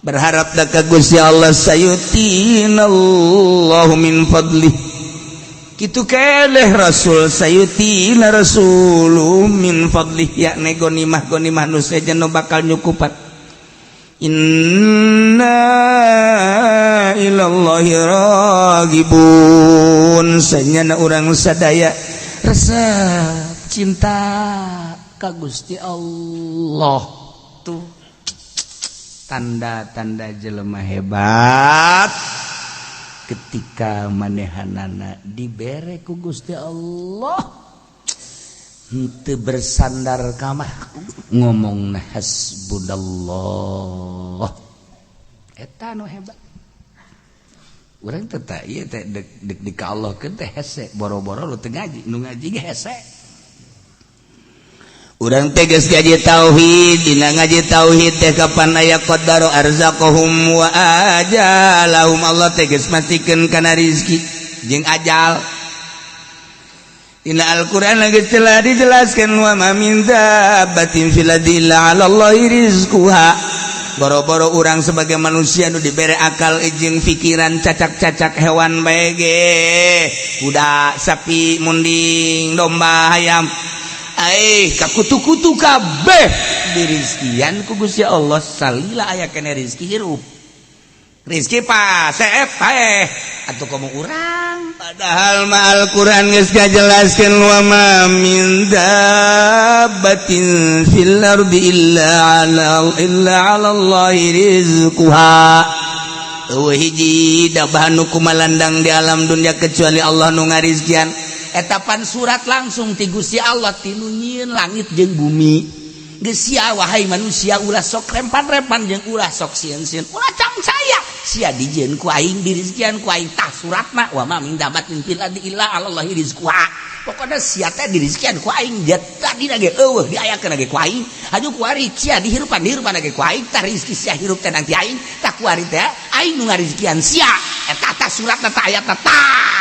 berharap da ka Gusti Allah sayutinallahu min fadlih kitu keleh rasul sayutina rasulun min fadlih yakni gonimah nu sejen nu bakal nyukupan inna ilallahi ragibun sanyana urang sadaya resep cinta ka Gusti Allah tuh tanda-tanda jelema hebat ketika manehanana dibere ku Gusti Allah henteu bersandar ka mah ngomongna hasbunallah eta nu hebat urang teh tah ieu teh deuk di ka Allah keun teh hese boro-boro lu teu ngaji nu ngaji ge hese urang teh geus ngaji tauhid dina ngaji tauhid teh kapan aya qaddaru arzaqahum wa ajalahum Allah teh geus matikeun kana rezeki jeung ajal dina Al-Qur'an geus telah dijelaskeun wa ma min dabbatin fil ardi illa 'ala Allahi rizquha boro-boro urang sebagai manusia nu dibere akal jeung pikiran cacak-cacak hewan bae ge kuda sapi munding domba hayam kakutu-kutu kabeh dirizkian ku Gusti Allah salila aya kene rezeki hirup rezeki paseep paeh atuh komo urang padahal ma Al-Qur'an geus ngajelaskeun wa ma min dabbatin fil ardi illa 'ala Allahi rizquha eueuh hiji dabah nu kumalandang di alam dunia kecuali Allah nu ngarizkian etapan surat langsung ti Gusti Allah tinu nyieun langit jeung bumi geus sia wahai manusia ulah sok rempan-rempan jeung ulah sok sieun-sieun ulah cangcaya sia dijieun ku aing dirizkian ku aing tah suratna wa ma min dabbatin fil ardi illa 'ala Allahi rizquha pokona sia teh dirizkian ku aing tadi ge eueuh diayakeun ge ku aing haju ku ari sia dihirupan ge ku aing tah rezeki sia hirup teh nanti aing tah ku ari teh aing nu ngarizkian sia eta tah suratna tah ayatna tah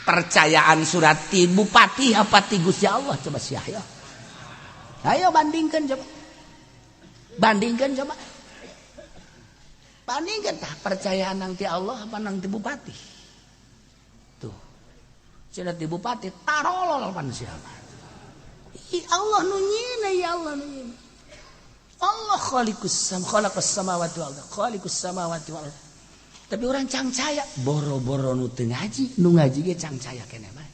percayaan surat ti bupati apa ti Gusti Allah coba sia ya ayo bandingkan coba bandingkan tah percayaan nang ti Allah apa nang ti bupati tuh cenah ti bupati tarolol pan siapa Allah nu nyieun ya Allah nu nyieun Allah khaliqus samawati wal ardi khaliqus samawati wal ardi tapi orang cangcaya boro-boro nu teu ngaji nu ngaji ge cangcaya keneh mah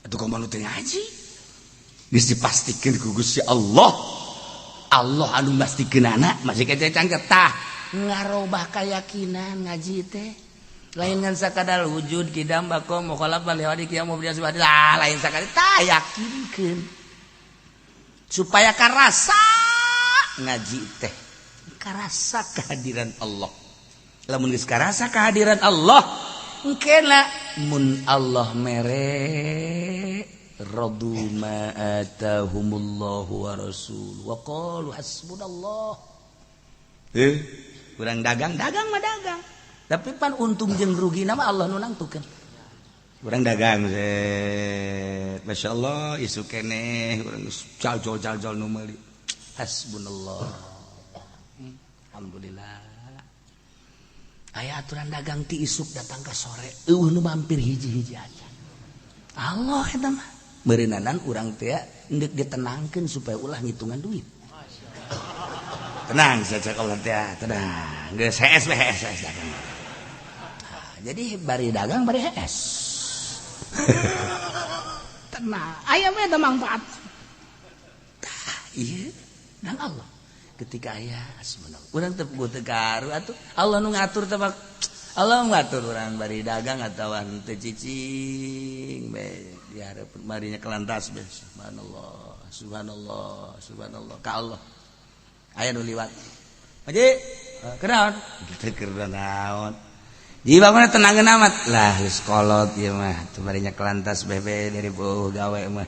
atuh kumaha nu teu ngaji geus dipastikeun ku Gusti Allah anu mastikeunana masih kece cangcaya tah ngarobah keyakinan ngaji teh lain ngan sakadar wujud kidam bakom mukhalaf wal hadi qiyam biasa lah lain sakali tah yakinkeun supaya karasa ngaji teh karasa kehadiran Allah lamun geus karasa kehadiran Allah engkeuna mun Allah mere radu ma atahumullahu wa rasul wa qalu hasbunallah urang dagang mah dagang tapi pan untung jeung rugina mah Allah nu nangtukeun urang dagang masyaallah isu keneh urang cal-cal nu meuli hasbunallah alhamdulillah aya aturan dagang ti isuk datang ke sore eueuh nu mampir hiji-hiji aja Allah eta mah beureunanan urang teh endek ditenangkeun supaya ulah ngitungan duit tenang saja Allah teh tenang geus hees dagang jadi bari dagang bari hees tenang aya mah eta manfaat ieu dan Allah ketika aya subhanallah urang teu teu karu atuh Allah nu ngatur teh Allah ngatur urang bari dagang atawa teu cicing be dihareup marinya kelantas be subhanallah ka Allah aya nu liwat Haji kenaon teu keur naon di bangunna tenangeun amat lah geus kolot ieu mah teu marinya kelantas bebe dari beuh gawe mah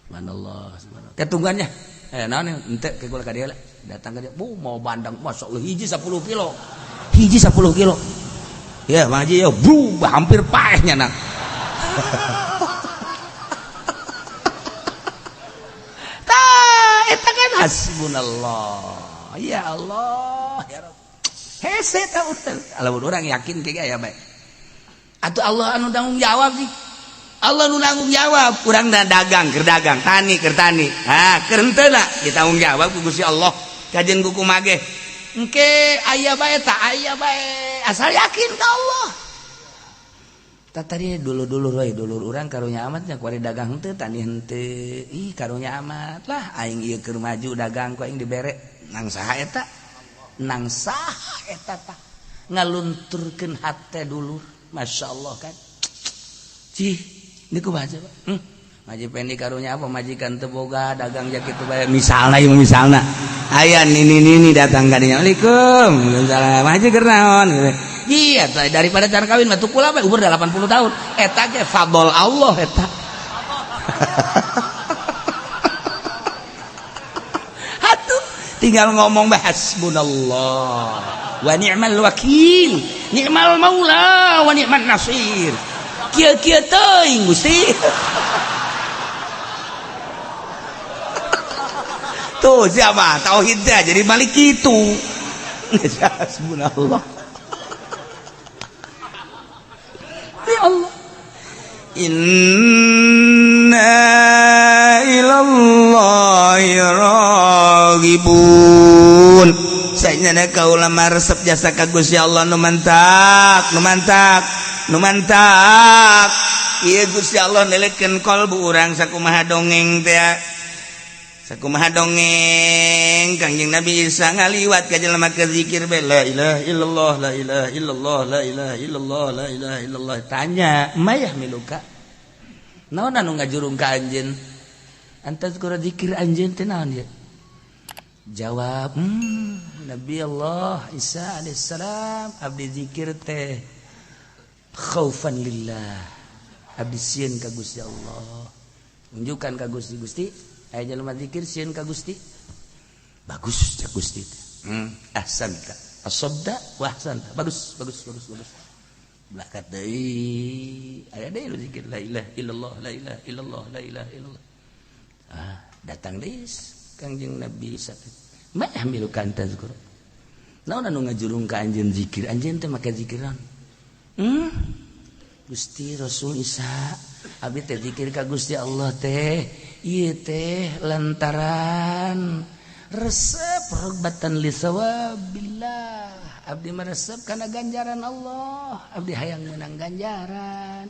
subhanallah ketungguannya naon ente ke kula ka dieu datang ka dieu mau bandang masyaallah hiji 10 kilo ya maji ya hampir paehnya nak tah eta kan hasbunallah ya Allah ya Rabb hese tah lamun urang yakin ke aya bae atuh Allah anu tanggung jawab sih Allah nu nanggung jawab urang dagang keur tani keur henteu na ditanggung jawab ku Gusti Allah kajen kuku mageh engke aya bae tah aya bae asal yakin ka Allah tah tadi dulur-dulur we dulur urang karunya amat nya kuari dagang henteu tani henteu ih karunya amat lah aing ieu keur maju dagang ku aing dibere nang saha eta tah ngalunturkeun hate dulur masyaallah kan cih niku baca Pak maji pendi karunya apa majikan teu boga dagang jak kitu bae misalna aya nini datang ka dinya Assalamualaikum waalaikumsalam maji keur naon iya daripada can kawin mah tukul bae umur 80 tahun eta ge fadl Allah eta atuh tinggal ngomong bae hasbunallah wa ni'mal wakil ni'mal maula wa ni'man nasir kieu teuing Gusti tuh siapa tauhidnya jadi balik itu hasbunallah ya Allah inna ilallahi raghibun saenyana kaula maresep jasa ka Gusti Allah nu mantak ieu Gusti Allah nelekeun kalbu urang sakumaha dongeng teh sakumaha dongeng Kangjeng Nabi Isa ngaliwat ka jelema keur zikir bae la ilaha illallah la ilaha illallah la ilaha illallah la ilaha illallah tanya mayah miluka naon anu ngajurung ka anjeun antas kura zikir anjeun teh naon ieu jawab Nabi Allah Isa alaihissalam abdi zikir teh khaufan lillah abdi sieun ka Gusti Allah unjukan ka Gusti aya jelema zikir sieun ka Gusti bagus cak Gusti ahsanta asabda wa ahsanta bagus belakat deui aya deui lu zikir la ilaha illallah la ilaha illallah la ilaha illallah datang deui Kangjeng Nabi Isa mah milu kanta zikir naon anu ngajurung ka anjeun zikir anjeun teh make zikiran Gusti Rasul Isa abdi teh zikir ka Gusti Allah teh ieu teh lantaran resep rogbatan li sawabillah abdi meresep kana ganjaran Allah abdi hayang meunang ganjaran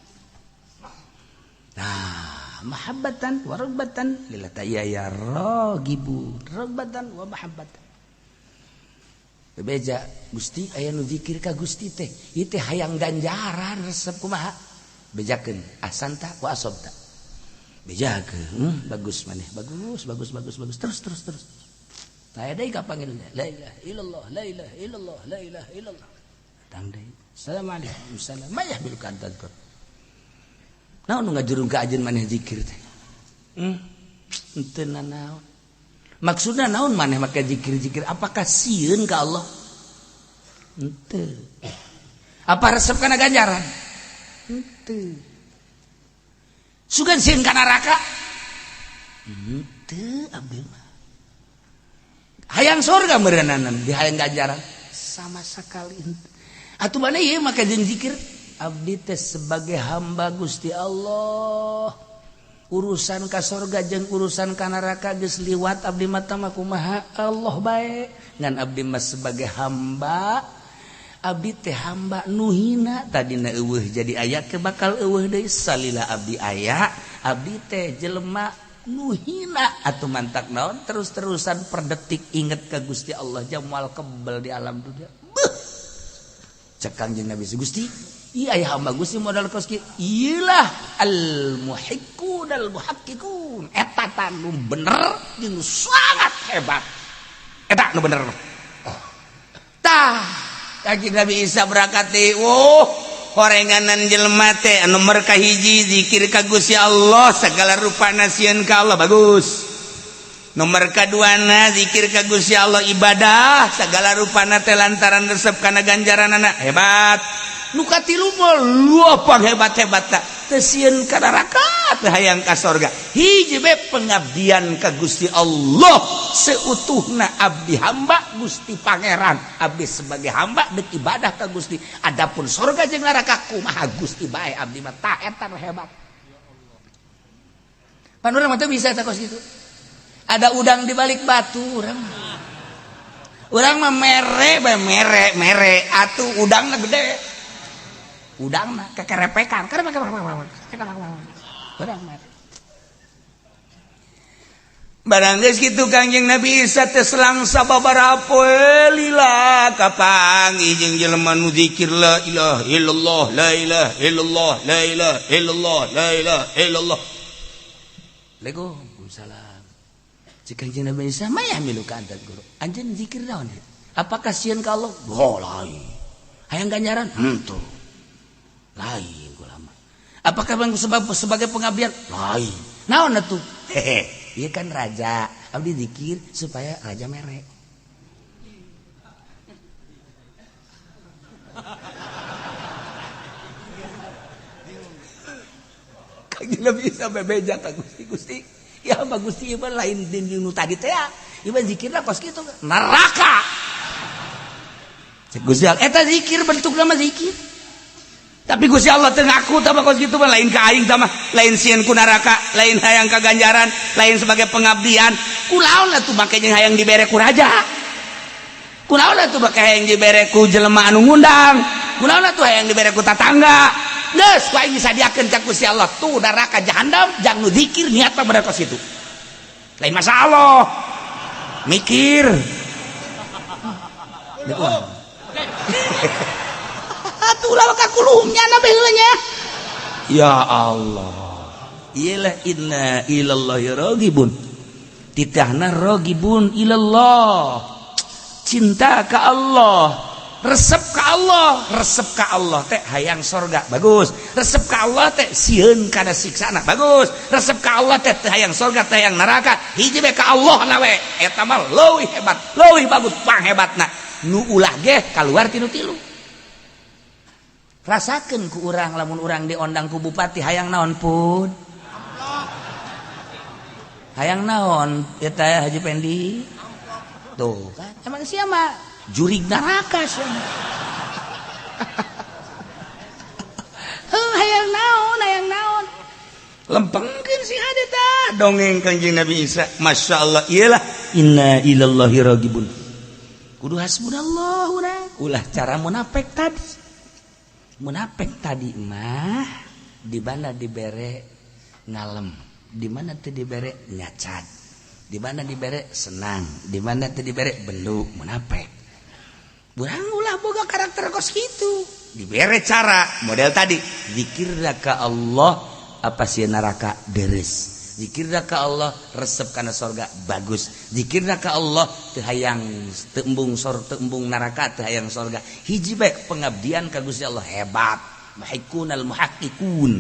nah mahabbatan wa ragbatan lillahi ya ragibu ragbatan wa mahabbatan bebeja Gusti aya nu zikir ka Gusti teh ieu teh hayang ganjaran resep kumaha bejakeun ahsanta wa asabta bejakeun bagus maneh bagus terus tah deui ka panggilna la ilaha illallah la ilaha illallah la ilaha illallah tang deui assalamualaikum salam mayah bil kantat naon nu ngajurung ka ajeun maneh zikir teh henteu naon maksudna naon maneh make zikir apakah sieun ka Allah henteu apa resep kana ganjaran henteu sugan sieun ka neraka henteu abdi mah hayang surga meureunana di hayang ganjaran sama sakali henteu atuh maneh ieu make zikir abdi teh sebagai hamba Gusti Allah urusan ka surga jeung urusan ka neraka geus liwat abdi mah tah kumaha Allah bae ngan abdi mah sebagai hamba abdi teh hamba nu hina tadina eueuh jadi aya ke bakal eueuh deui salila abdi aya abdi teh jelema nu hina atuh mantak naon terus-terusan per detik inget ka Gusti Allah jamal kebal di alam dunia cek Kangjeng Nabi Gusti iya ya hamba Gusti modal koski iyalah al muhiqqun al muhaqqiqun eta tah nu bener jeung sangat hebat eta nu bener tah Kangjeng Nabi Isa berangkat deui horenganan jelema teh anu nomor kahiji zikir ka Gusti Allah segala rupana sieun ka Allah bagus nomor kaduana zikir ka Gusti Allah ibadah segala rupana teh lantaran resep kana ganjaranana hebat nu katilu mah luapang hebat-hebat tesieun ka neraka teu hayang ka sorga hiji bae pengabdian ka Gusti Allah seutuhna abdi hamba Gusti Pangeran abdi sebagai hamba deuk ibadah ka Gusti adapun sorga jeung neraka kumaha Gusti bae abdi mah ta eta hebat pan urang mah teu bisa eta kos kitu ada udang di balik batu urang mah mere atuh udangna gede udangna kekerepekan urang mah barang geus kitu Kangjeng Nabi Isa teh selang sababaraha poe lila kapanggih jeung jelema nu zikir la ilaha illallah la ilaha illallah la ilaha illallah la ilaha illallah Waalaikumsalam cik Kangjeng Nabi Isa maya milu ka adat guru anjeun zikir naon apakah sieun ka Allah lain hayang ganjaran henteu lain kula mah apakah sebagai pengabdian lain naon atuh hehe ieu kan raja abdi zikir supaya raja mere Kangjeng Nabi Isa bebeja ka Gusti ya mah Gusti ieu lain dinu tadi teh ieu zikirna kos kitu neraka cek Gusti eta zikir bentukna mah zikir tapi Gusti Allah teu ngaku tah kos kitu mah lain ka aing tah mah lain sieun ku neraka lain hayang ka ganjaran lain sebagai pengabdian kunaon atuh make jeung hayang dibere ku raja kunaon atuh make hayang dibere ku jelema anu ngundang kunaon atuh hayang dibere ku tatangga geus ku aing disadiakeun ka Gusti Allah tuh neraka jahanam jang nu zikir niat mah bener kos kitu lain masalah mikir atuh ulah ka kulumnya na bae nya ya Allah iyalah inna ilallahi ragibun titahna ragibun ilallah cinta ka Allah resep ka Allah teh hayang sorga bagus resep ka Allah teh sieun kana siksana bagus resep ka Allah teh hayang sorga teh hayang neraka hiji bae ka Allah na we eta mah leuwih hebat leuwih bagus panghebatna nu ulah ge kaluar tinu tilu rasakeun ku urang lamun urang diondang ku bupati hayang naon pun hayang naon eta Haji Pendi tuh kan emang sia mah jurig neraka sia hayang naon lempengkeun si hade tah dongeng Kangjeng Nabi Isa masyaallah iyalah inna ilallahi ragibun kudu hasbunallah urang ulah cara munafik mah di mana dibere ngalem di mana teu dibere nyacat di mana dibere senang di mana teu dibere belu munafik urang ulah boga karakter kos kitu dibere cara model tadi zikirna ka Allah apa sieun neraka deres zikirna ka Allah resep kana sorga bagus zikirna ka Allah teu hayang teu embung neraka teu hayang sorga hiji bae pengabdian ka Gusti Allah hebat muhaqqiqunal muhaqqiqun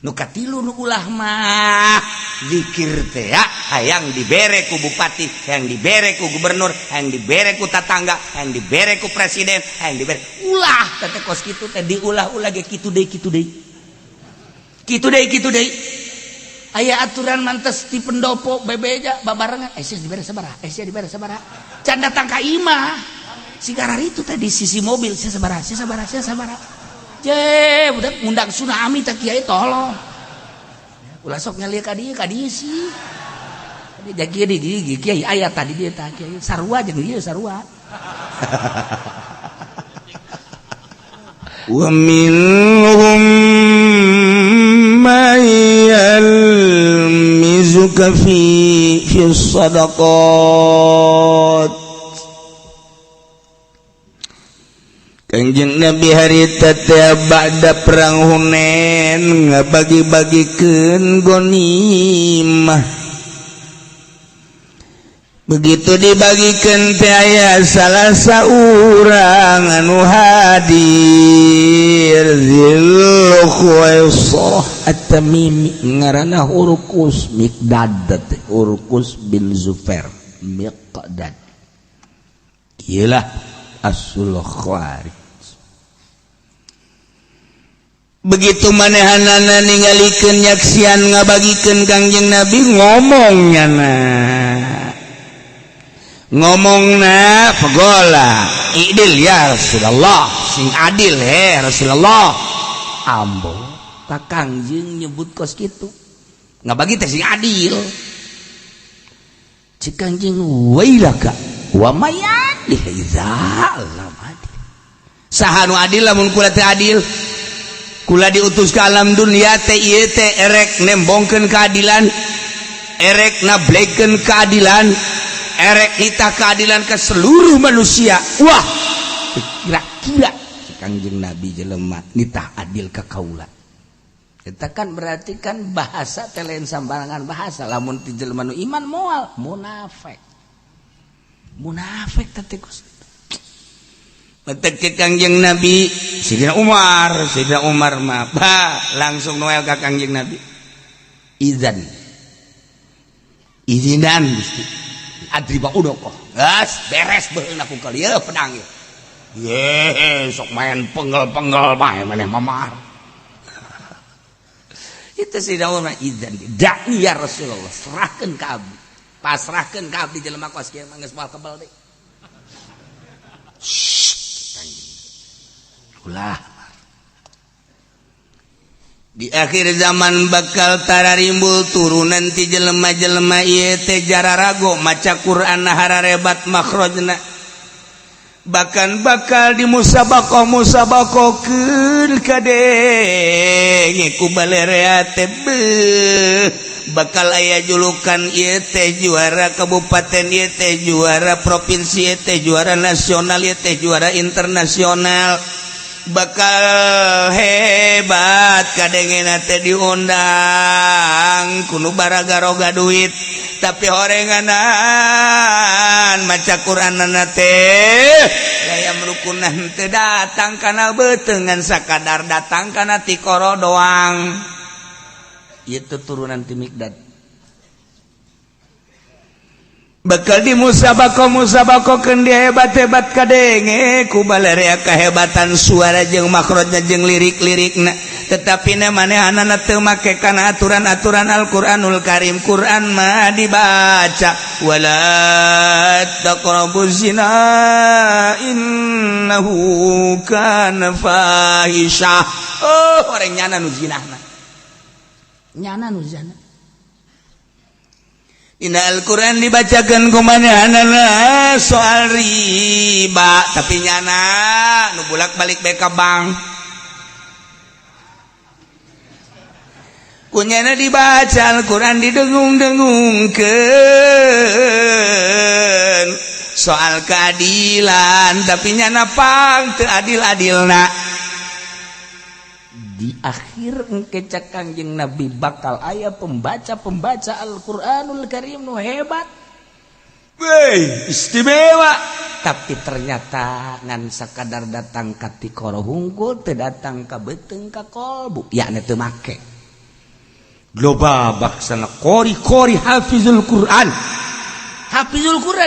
nu katilu nu ulah mah zikir teh ya hayang dibere ku bupati hayang dibere ku gubernur hayang dibere ku tatangga hayang dibere ku presiden hayang dibere ulah teh kos kitu teh diulah-ulah ge kitu deui aya aturan mantes di pendopo bebeja babarengan sia dibere sabaraha can datang ka imah sigara itu tadi sisi mobil sia sabaraha je budak ngundang tsunami teh kiai tolong ulah sok ngalih ka dieu sih tadi kiai di kiai aya tadi dia tah kiai sarua jeung dieu sarua wa minhum yalmizuka fi sadaqat Kangjeng Nabi harita teh ba'da perang Hunain ngabagi-bagikeun ghanimah begitu dibagikan teh aya salah saurang anu hadir Dzulkhuwaisarah at-Tamimi ngaranna Urqus Miqdad Urqus bin Zufair Miqdad iyalah As-Sul Khawarij begitu manehanana ningalikeun nyaksian ngabagikeun Kangjeng Nabi ngomongna pegola idil ya Rasulullah sing adil Rasulullah ambo ka Kangjeng nyebut kos kitu ngabagi teh sing adil cik Kangjeng wailaka wa mayadih izalam adil sahanu adil lamun kula teh adil kula diutus ke alam dunia teh ieu teh erek nembongkeun keadilan erek nablekeun keadilan erek nitah keadilan ke seluruh manusia. Wah kira-kira Kangjeng Nabi jelema nitah adil ka kaula. Kita kan berarti kan bahasa teh lain sambarangan bahasa lamun ti jelema nu iman moal munafik teh Gusti Metek Kangjeng Nabi Sayyidina Umar mah langsung noel ka Kangjeng Nabi izinan Gusti adriba udoko gas beres beulna ku kalieu pedang ye sok main penggel-penggel bae maneh mamar itu Sayyidina Umar izan da'ni ya Rasulullah serahkeun ka abdi pasrahkeun ka abdi jelema kos kieu mah geus moal kebal deui ulah di akhir zaman bakal tararimbul turunan ti jelema-jelema ieu teh jararago maca Quran hararebat makhrajna bahkan bakal dimusabakoh-musabakohkeun kadenge ku balerea teh bakal aya julukan ieu teh juara kabupaten ieu teh juara provinsi ieu teh juara nasional ieu teh juara internasional bakal hebat kadengena teh diundang kudu baragaroga duit tapi horenganan maca Quranana teh gaya merukunan teh datang kana beuteungan sakadar datang kana ti koro doang ieu turunan ti Mikdad bakal dimusabakoh-musabakohkeun dia hebat-hebat kadenge ku balerea kahebatan suara jeung makhrajna jeung lirik-lirikna tetapi na manehanana teu make kana aturan-aturan Al-Qur'anul Karim Quran mah dibaca wala taqrabuz zina innahu kana fahisha orang nyana nu zinahna Ina Al-Quran dibacakan kumanehanana soal riba tapi nyana nu bolak balik beka bank kunyana dibaca Al-Quran didengung-dengungkeun soal keadilan tapi nyana pang teu adil-adilna di akhir engke Kangjeng Nabi bakal aya pembaca Al-Qur'anul Karim nu hebat istimewa tapi ternyata ngan sakadar datang ka ti koro hungkul teu datang ka beuteung ka kolbu yakna teu make loba baksana qori hafizul Qur'an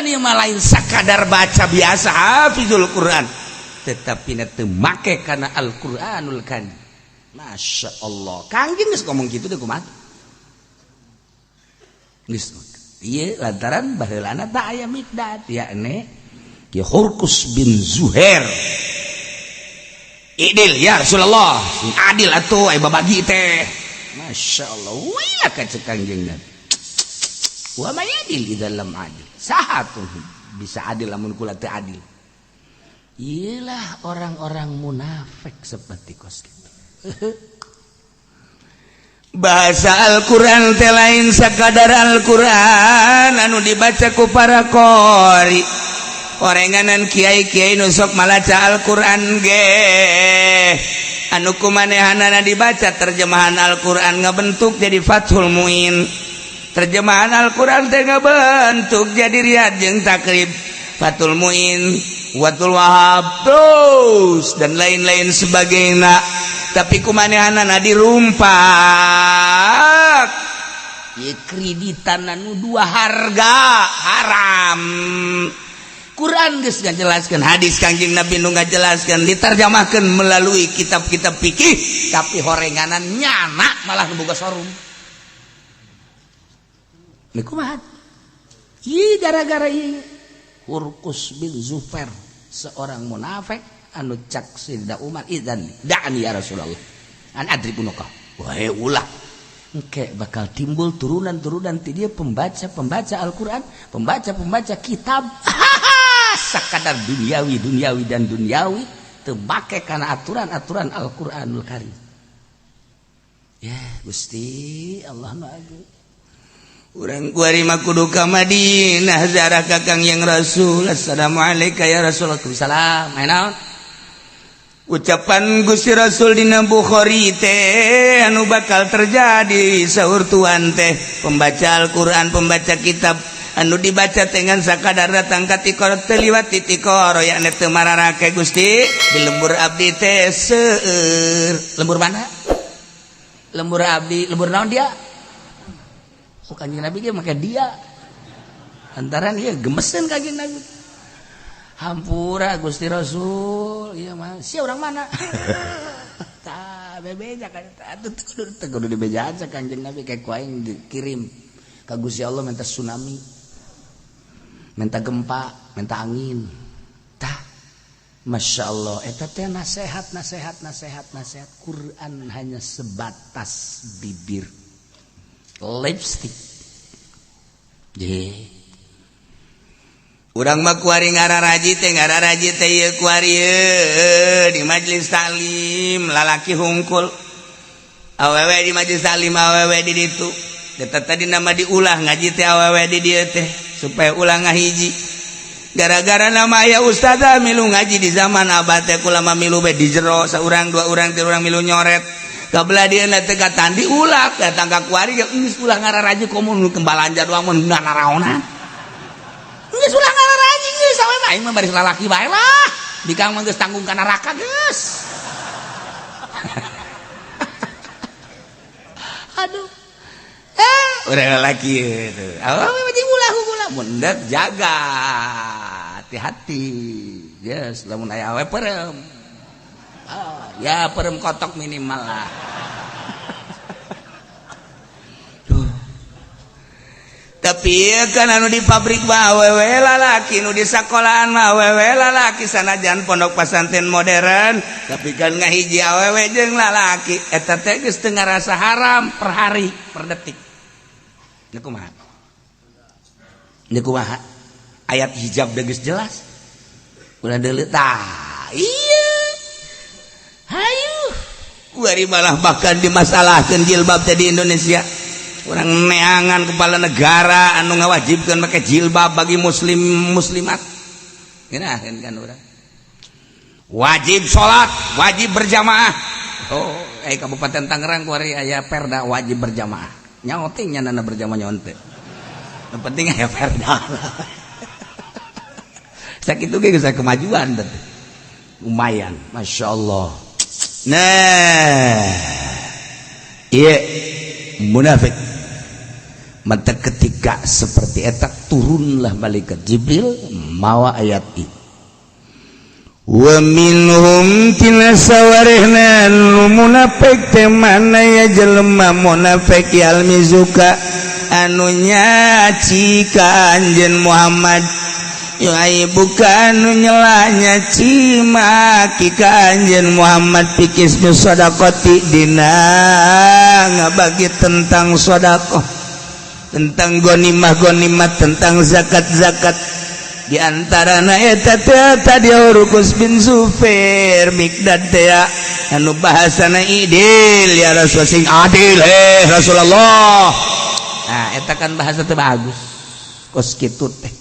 ieu mah lain sakadar baca biasa hafizul Qur'an tetapi teu make kana Al-Qur'anul Karim. Masya Allah Kangjeng geus ngomong gitu deh kumaha geus ieu lantaran baheulana teh aya Mikdad yakni ki Hurqus bin Zuhair idil ya Rasulullah sing adil atuh aya babagi teh Masya Allah wah ka Kangjeng Nabi wa mayadil idalam adil saha tuh bisa adil lamun kula teu adil iyalah orang-orang munafik seperti kos gitu bahasa Al-Quran teh lain sakadar Al-Quran anu dibaca ku para qori orenganan kiai-kiai nu sok malaca Al-Quran ge anu kumanehanana dibaca terjemahan Al-Quran ngabentuk jadi Fathul Muin terjemahan Al-Quran teh ngabentuk jadi Riyad jeung Takrib Fathul Muin Watul Wahab terus dan lain-lain sebagainya tapi kumanehanana dirumpak ieu kreditan anu dua harga haram Quran geus ngajelaskeun, hadis Kangjeng Nabi nu ngajelaskeun, ditarjamahkeun melalui kitab-kitab fikih, tapi horenganan nyana malah nu boga sorum. Ini kumaha? Ieu gara-gara ieu Hurqus bin Zufair, seorang munafik anu cak Sayyidina Umar, idzan da'ani ya Rasulullah an adribunuka. Wahai ulah engke bakal timbul turunan-turunan ti dia pembaca Al-Qur'an, pembaca kitab sakadar duniawi dan duniawi teu make kana aturan-aturan Al-Qur'anul Karim. Ya Gusti Allah nu agung. Urang kuari mah kudu ka Madinah ziarah ka Kangjeng Rasul. Assalamualaikum ya Rasulullah. Waalaikumsalam. Naon? Ucapan Gusti Rasul dina Bukhari teh anu bakal terjadi saur tuan teh pembaca Al-Qur'an, pembaca kitab anu dibaca dengan sakadar datang ka tikor teu liwat ti tikor ya teu mararake Gusti di lembur abdi teh seueur. Lembur mana? Lembur abdi, lembur naon dia? Oh, Kanjeng Nabi dia make dia. Antaran ieu gemeseun Kanjeng Nabi. Hampura Gusti Rasul, iya mah. Sia urang mana? Tah bebeja kan atuh kudu dibejaan sa Kanjeng Nabi kayak ku aing dikirim ka Gusti Allah minta tsunami. Minta gempa, minta angin. Tah Masya Allah, eta teh nasihat Quran hanya sebatas bibir, lipstick. Urang mah kuari ngararaji teh ieu kuari di majelis taklim lalaki hungkul, awewe di majelis taklim awewe di ditu. Eta tadi nama diulah ngaji teh awewe di dieu teh supaya ulah ngahiji. Gara-gara nama aya ustadzah milu ngaji di zaman abad teh kula mah milu be di jero saurang dua urang tilu urang milu nyoret. Kabelah dia teh katan diulah datang ka kuari geus ulah ngararaji komun kembalanja doang mun naraonan. Geus ulah ngararaji geus sawe mah aing mah baris lalaki bae lah. Dikang mah geus tanggung ka neraka geus. Aduh. Udah lalaki itu. Awewe mah ulah hungkul mun deuk jaga hati-hati. Geus lamun aya awewe perem. Ya perem kotok minimal lah. Tapi kan anu di pabrik mah awewe lalaki, nu di sakolahan mah awewe lalaki, sanajan pondok pesantren modern tapi kan ngahiji awewe jeung lalaki eta teh geus teu ngarasa haram per hari per detik. Nya kumaha? Ayat hijab geus jelas. Ulah deuleu tah. Iya. Hayu. Kuari malah bahkan dimasalahkeun jilbab teh di Indonesia. Orang neangan kepala negara anu ngawajibkeun make jilbab bagi muslimat. Geunaheun kan urang. Wajib salat, wajib berjamaah. Oh, Kabupaten Tangerang kuari aya perda wajib berjamaah. Nyaho teh nyanana berjamaah nyaho teh. Nu penting aya perda. Sakitu ge geus kemajuan teh. Lumayan, masyaallah. Nah. Ieu munafik. Mata ketika seperti eta turunlah malaikat Jibril mawa ayat ini. Wa minhum tina sawarehna munafik teh mana ya jelema munafik yalmizuka anu nyaci ka anjeun Muhammad yai bukan anu nyelanya cimaki ka anjeun Muhammad pikis nu sedekati dina ngabagi tentang sedekah, tentang gonimah, tentang zakat. Di antarana eta tadi Hurqus bin Zufair Mikdad teh anu bahasana idil ya Rasul sing adil Rasulullah. Nah eta kan bahasa teh bagus. Kos kitu teh.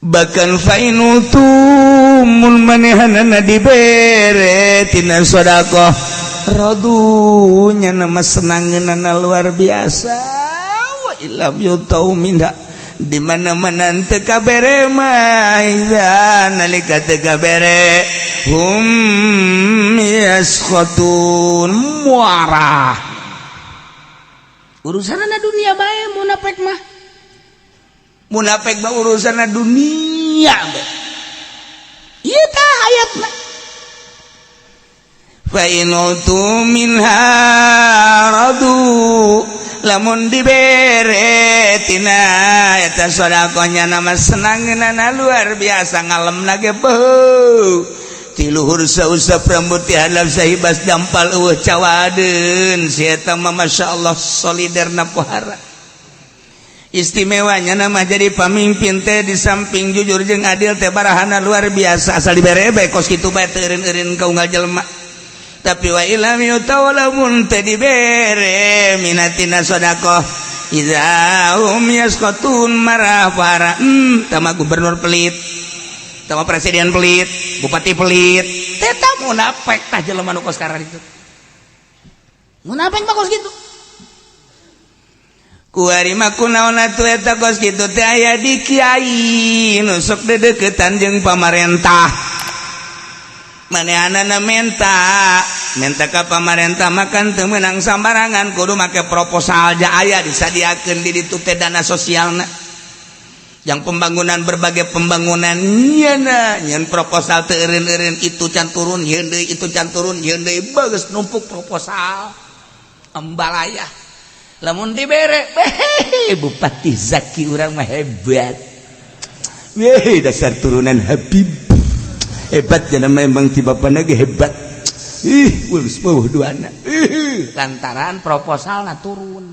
Bahkan fainutumul manehanana dibere tina sedekah radunya nama senangeunana luar biasa wa ilam yutau minda di mana-mana teu kabere mah nalika teu kabere hum yaskhatun muarah urusanna dunia bae munafik mah munafik mah urusan dunia ieu tah ayatna fa inutu minha radu lamun dibere tina eta sedekahnya nama senangeunana luar biasa ngalemna ge beuh ti luhur sausap rambut ti hadap sahibas dampal eueuh cawadeun si eta mah masyaallah solidarna pohara istimewanya nama jadi pamimpin teh di samping jujur jeung adil teh barahana luar biasa asal dibere bae kos kitu bae teu eureun-eureun ka unggal jelema tapi wa ilam yutawalamun teh dibere minatina sedekah idahum yaskotun marah para tama gubernur pelit tama presiden pelit bupati pelit teh munafik tah jelema nu kos karar itu munafik mah kos kitu kuari mah kunaon atuh eta kos kitu teh aya di kiai nu sok dedeketan jeung pamarentah manehanana menta ka pamarentah makan teu meunang sambarangan kudu make proposal ja aya disadiakeun di ditu teh dana sosialna yang pembangunan berbagai pembangunan nyen proposal teu eureun-eureun itu can turun yeun deui itu can turun yeun deui bagus numpuk proposal embalaya lamun dibere Bupati Zaki urang mah hebat dasar turunan Habib hebat jangan memang tiba bapana ge hebat ulus beuh duana lantaran proposalna turun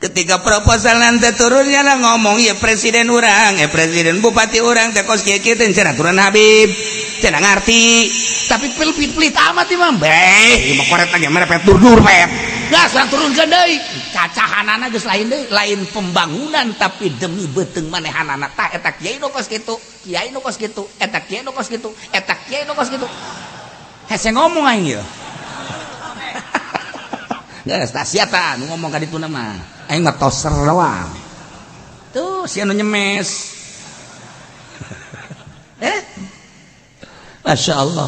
ketika proposal nanti turunnya lah ngomong ya presiden urang presiden bupati urang teh kos kieu teh cenah turun Habib cenah ngarti tapi pelit amat imam beh mah koret lagi merepet dur pet gas urang turunkeun deui cacahanana geus lain deui lain pembangunan tapi demi beuteung manehanana tah eta kiai nu kos kitu kiai nu kos kitu eta kiai nu kos kitu eta kiai nu kos kitu hese ngomong aing ieu geus tah sia tah nu ngomong ka dituna mah aing mah toser doang tuh sia nu nyemes Masya Allah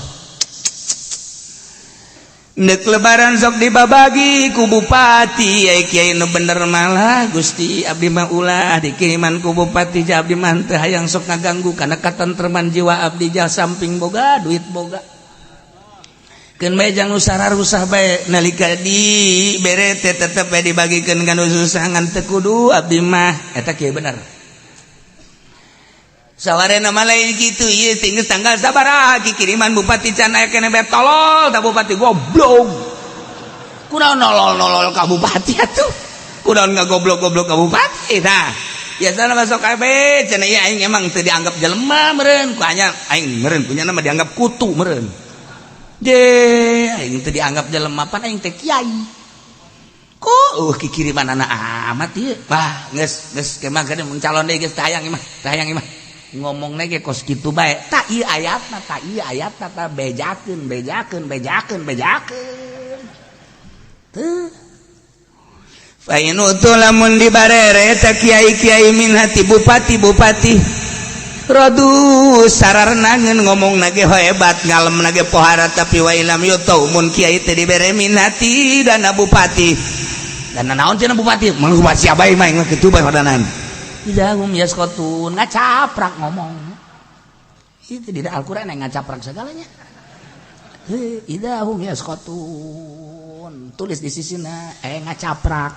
nek lebaran sok dibabagi ku bupati kiai nu bener malah Gusti abdi mah ulah dikiriman ku bupati ja abdi mah teu hayang sok ngaganggu kana katentreman jiwa abdi ja samping boga duit boga keun bae jang nu sararusah bae nalika dibere teh tetep bae dibagikeun ka nu susah ngan teu kudu abdi mah eta kieu bener sawarena mah lain kitu ieu teh geus tanggal sabaraha kiriman bupati can aya keneh bae tolol tah bupati goblok kunaon nolol ka bupati atuh kunaon ngagoblok-goblok ka bupati tah biasana masuk kabeh cenah ieu aing emang teu dianggap jelema meureun ku anya aing meureun punya nama dianggap kutu meureun de aing teu dianggap jelema pan aing teh kiai kok kiriman anak amat ieu bah geus kemah gede mun calon deui geus tayang imah ngomongna ge kos kitu bae tak ieu ayatna tah bejakeun teu fa inutu lamun dibarere ta kiai min hati bupati radu sararna ngeun ngomongna ge hebat ngalemna ge pohara tapi wa ilam yutau mun kiai teh dibere min hati dana bupati dana naon cenah bupati mangga bupati abai mah ngeuh kitu bae hodanan idahum yaskotun ngacaprak ngomong itu di Al-Quran yang ngacaprak segalanya idahum yaskotun tulis di sisina ngacaprak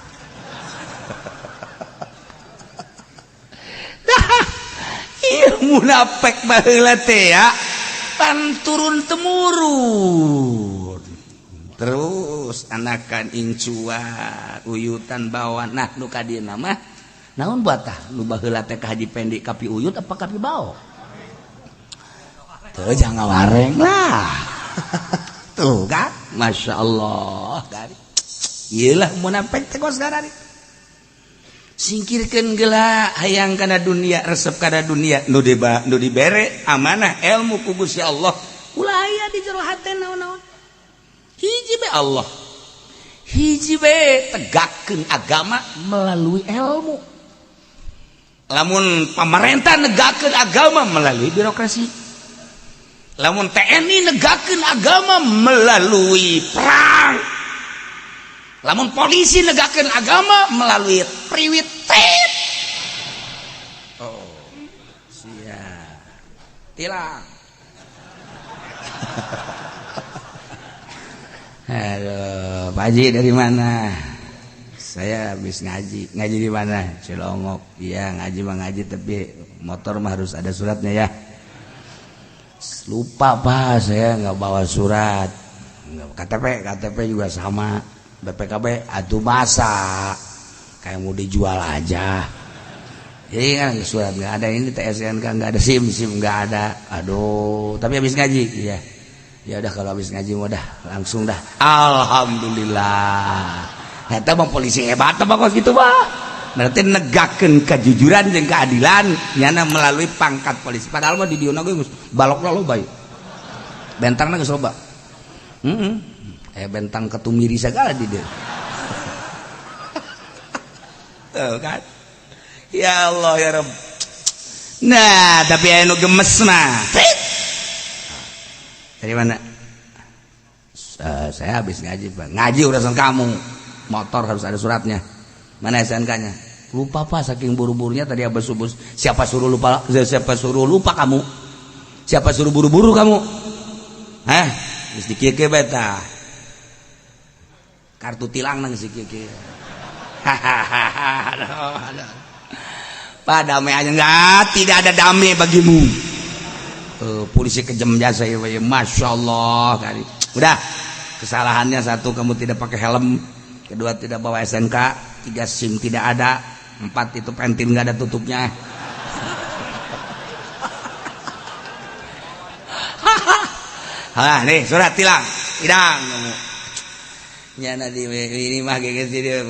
iya munafik baheula teh ya pan turun temurun terus anakan incuan uyutan bawan nah nu kadina mah naon buat tah nu baheula teh ka Haji Pendi kapi uyut apa kapi bao teu jangan wareng lah tuh kan Masya Allah gari ieu lah munafik teh kos garari singkirkeun geula hayang kana dunia resep kana dunia nu dibere amanah ilmu ku Gusti Allah ulah aya di jero hatena naon hiji be Allah hiji be tegakkeun agama melalui ilmu lamun pemerintah negakeun agama melalui birokrasi lamun TNI negakeun agama melalui perang lamun polisi negakeun agama melalui priwitit Iya. Tilang. Aduh, Pak Haji dari mana? Saya habis ngaji. Ngaji di mana? Cilongok. Iya, ngaji mah ngaji tapi motor mah harus ada suratnya ya. Lupa Pak, saya nggak bawa surat. KTP juga sama. BPKB atuh masa kayak mau dijual aja. Jadi kan surat nggak ada, ini TSNK nggak ada, SIM nggak ada. Aduh, tapi habis ngaji. Iya. Ya udah kalau habis ngaji udah langsung dah. Alhamdulillah. Eta bang polisi hebat apa kok gitu bah. Berarti negakeun kejujuran jeung keadilan nyana melalui pangkat polisi. Padahal mah di dieu geus balokna loba. Bentangna geus loba. Bentang ketumiri segala di dieu. Tuh kan. Ya Allah ya Rabb. Nah, tapi anu gemes mah. Dari mana? Saya habis ngaji Pak. Ngaji urusan kamu. Motor harus ada suratnya. Mana SNK-nya? Lupa Pak, saking buru-burunya tadi abah subuh. Siapa suruh lupa kamu? Siapa suruh buru-buru kamu? Hah? Geus dikieu beta. Kartu tilang nang si kieu. Pak damai aja enggak, tidak ada damai bagimu. Polisi kejam jasa ya, Masya Allah kali. Udah, kesalahannya satu kamu tidak pakai helm, kedua tidak bawa SNK, tiga SIM tidak ada, empat itu pentil nggak ada tutupnya. Nih surat tilang, idang kamu. Nyana di ini mah geus dia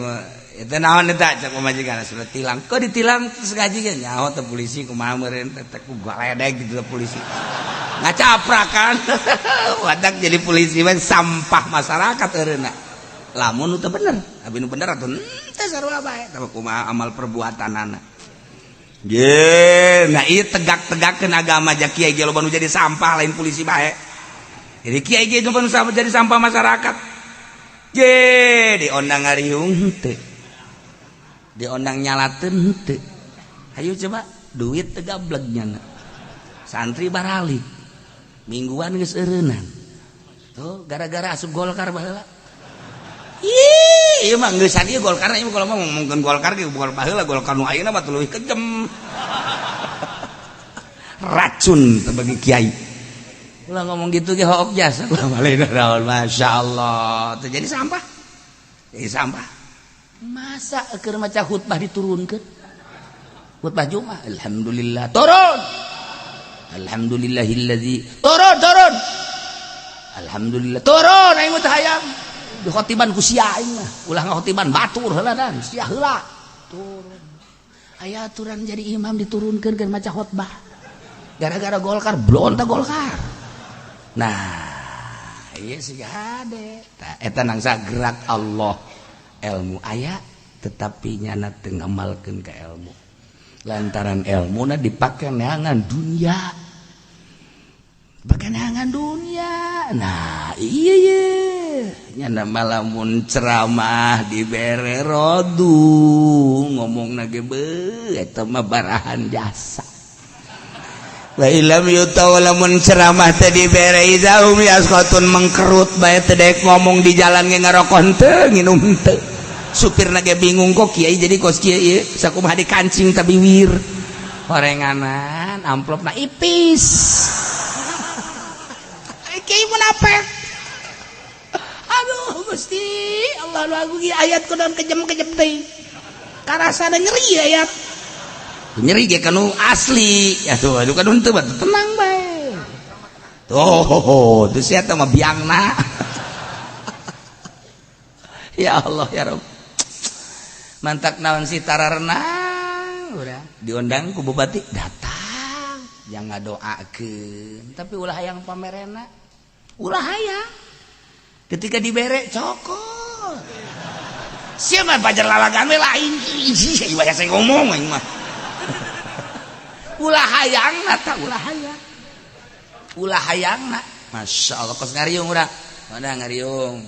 itu naon eta cek pemajikan surat tilang. Kok ditilang terus ngaji kan nyaho teh polisi kumaha meureun teh ku galedeg gitu polisi. Ngacaprakan. Wadak jadi polisi mah sampah masyarakat eureuna. Lamun teu bener, abi nu bener atuh teh sarua bae tapi kumaha amal perbuatanana. Ye, nah ieu tegak-tegakkeun agama jak kiai ge loba nu jadi sampah lain polisi bae. Jadi kiai ge loba nu jadi sampah masyarakat. Ye, diondang ngariung teu. Diondang nyalateun henteu. Hayu coba duit teu gablegnya. Santri baralik. Mingguan geus eureunnan. Tuh gara-gara asup Golkar baheula. Ih, ieu mah geus adieu Golkar ieu kalau mah ngomongkeun Golkar ge bukan baheula Golkar nu ayeuna mah tuluy kejem. Racun bagi kiai. Ulah ngomong gitu ge hook jasa ulah malena naon masyaallah. Teu jadi sampah. Jadi sampah. Masa keur maca khutbah diturunkeun? Khutbah Jumat, alhamdulillah turun. Alhamdulillahilladzi turun. Alhamdulillah turun aing teh hayang. Di khotiban ku sia aing mah. Ulah ngakhotiban batur heula dan sia heula. Turun. Aya aturan jadi imam diturunkeun keur maca khutbah. Gara-gara Golkar blonta Golkar. Nah, ieu sih gade. Eta nangsa gerak Allah. Ilmu aya tetapi nyana teu ngamalkeun ka ilmu lantaran ilmuna dipake neangan dunia nah iya nyana malamun ceramah dibere rodu ngomongna ge beuh eta mah barahan jasa wa illam yutawalamun ceramah teh dibere izahum yasqatun mengkerut bae teh daek ngomong di jalan ge ngarokok henteu nginum henteu supirna ge bingung kok kiai jadi kos kiai sakumaha dikancing tapi wir horenganan amplopna ipis kiai munafik aduh Gusti Allah lagu ge ayat kunaon kejem-kejem teh karasana nyeri ayat nyeri ge kanu asli ya tuh aduh kanu henteu tenang bae tuh tuh sia teh mah biangna ya Allah ya Rabb mantak naon si tararenang udah diundang ku bupati datang jangan ngadoakeun tapi ulah hayang pamerena ulah hayang ketika dibere cokot siapa pajar lalagan we lain ih ieu saya ngomong aing mah ulah hayangna ta ulah hayangna masyaallah kos ngariung urang mana ngariung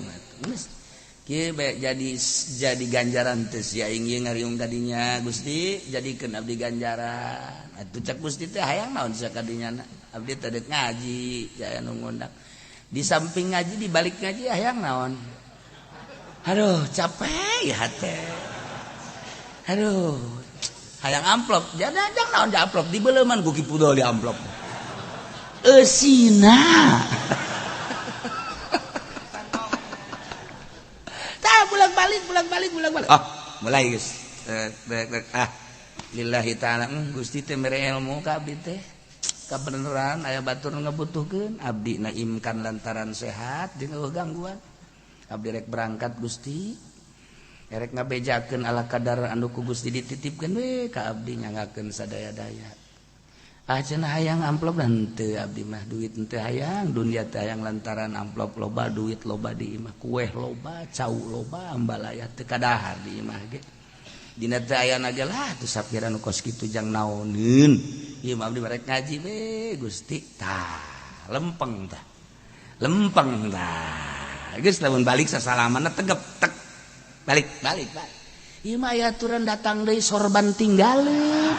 jadi ganjaran teh sia ingin ngariung kadinya Gusti jadikeun abdi ganjaran atuh cek Gusti teh hayang naon sia kadinya abdi teh deuk ngaji jaya nu ngundang di samping ngaji di balik ngaji hayang naon aduh capek ya teh aduh hayang amplop jangan naon di amplop dibeleuman ku Ki Pudol di amplop eusina bulak-balik mulai geus lillahi ta'ala Gusti teh mere ilmu ka abdi teh kabeneran aya batur ngabutuhkeun abdi naimkan lantaran sehat jeung eueuh gangguan abdi rek berangkat Gusti rek ngabejakeun ala kadar anu ku Gusti dititipkeun we ka abdi nyangakeun sadaya-daya cenah hayang amplop dan teu abdi mah duit teu hayang dunia teu hayang lantaran amplop loba duit loba di imah kueh loba cau loba ambalaya teu kadahar di imah ge dina teu ayana ge lah teu sapira nu kos kitu jang naoneun ieu mah abdi rek ngaji we Gusti tah lempeng tah geus lamun balik sasalamanna tegep tek balik ieu mah aya aturan datang deui sorban tinggalin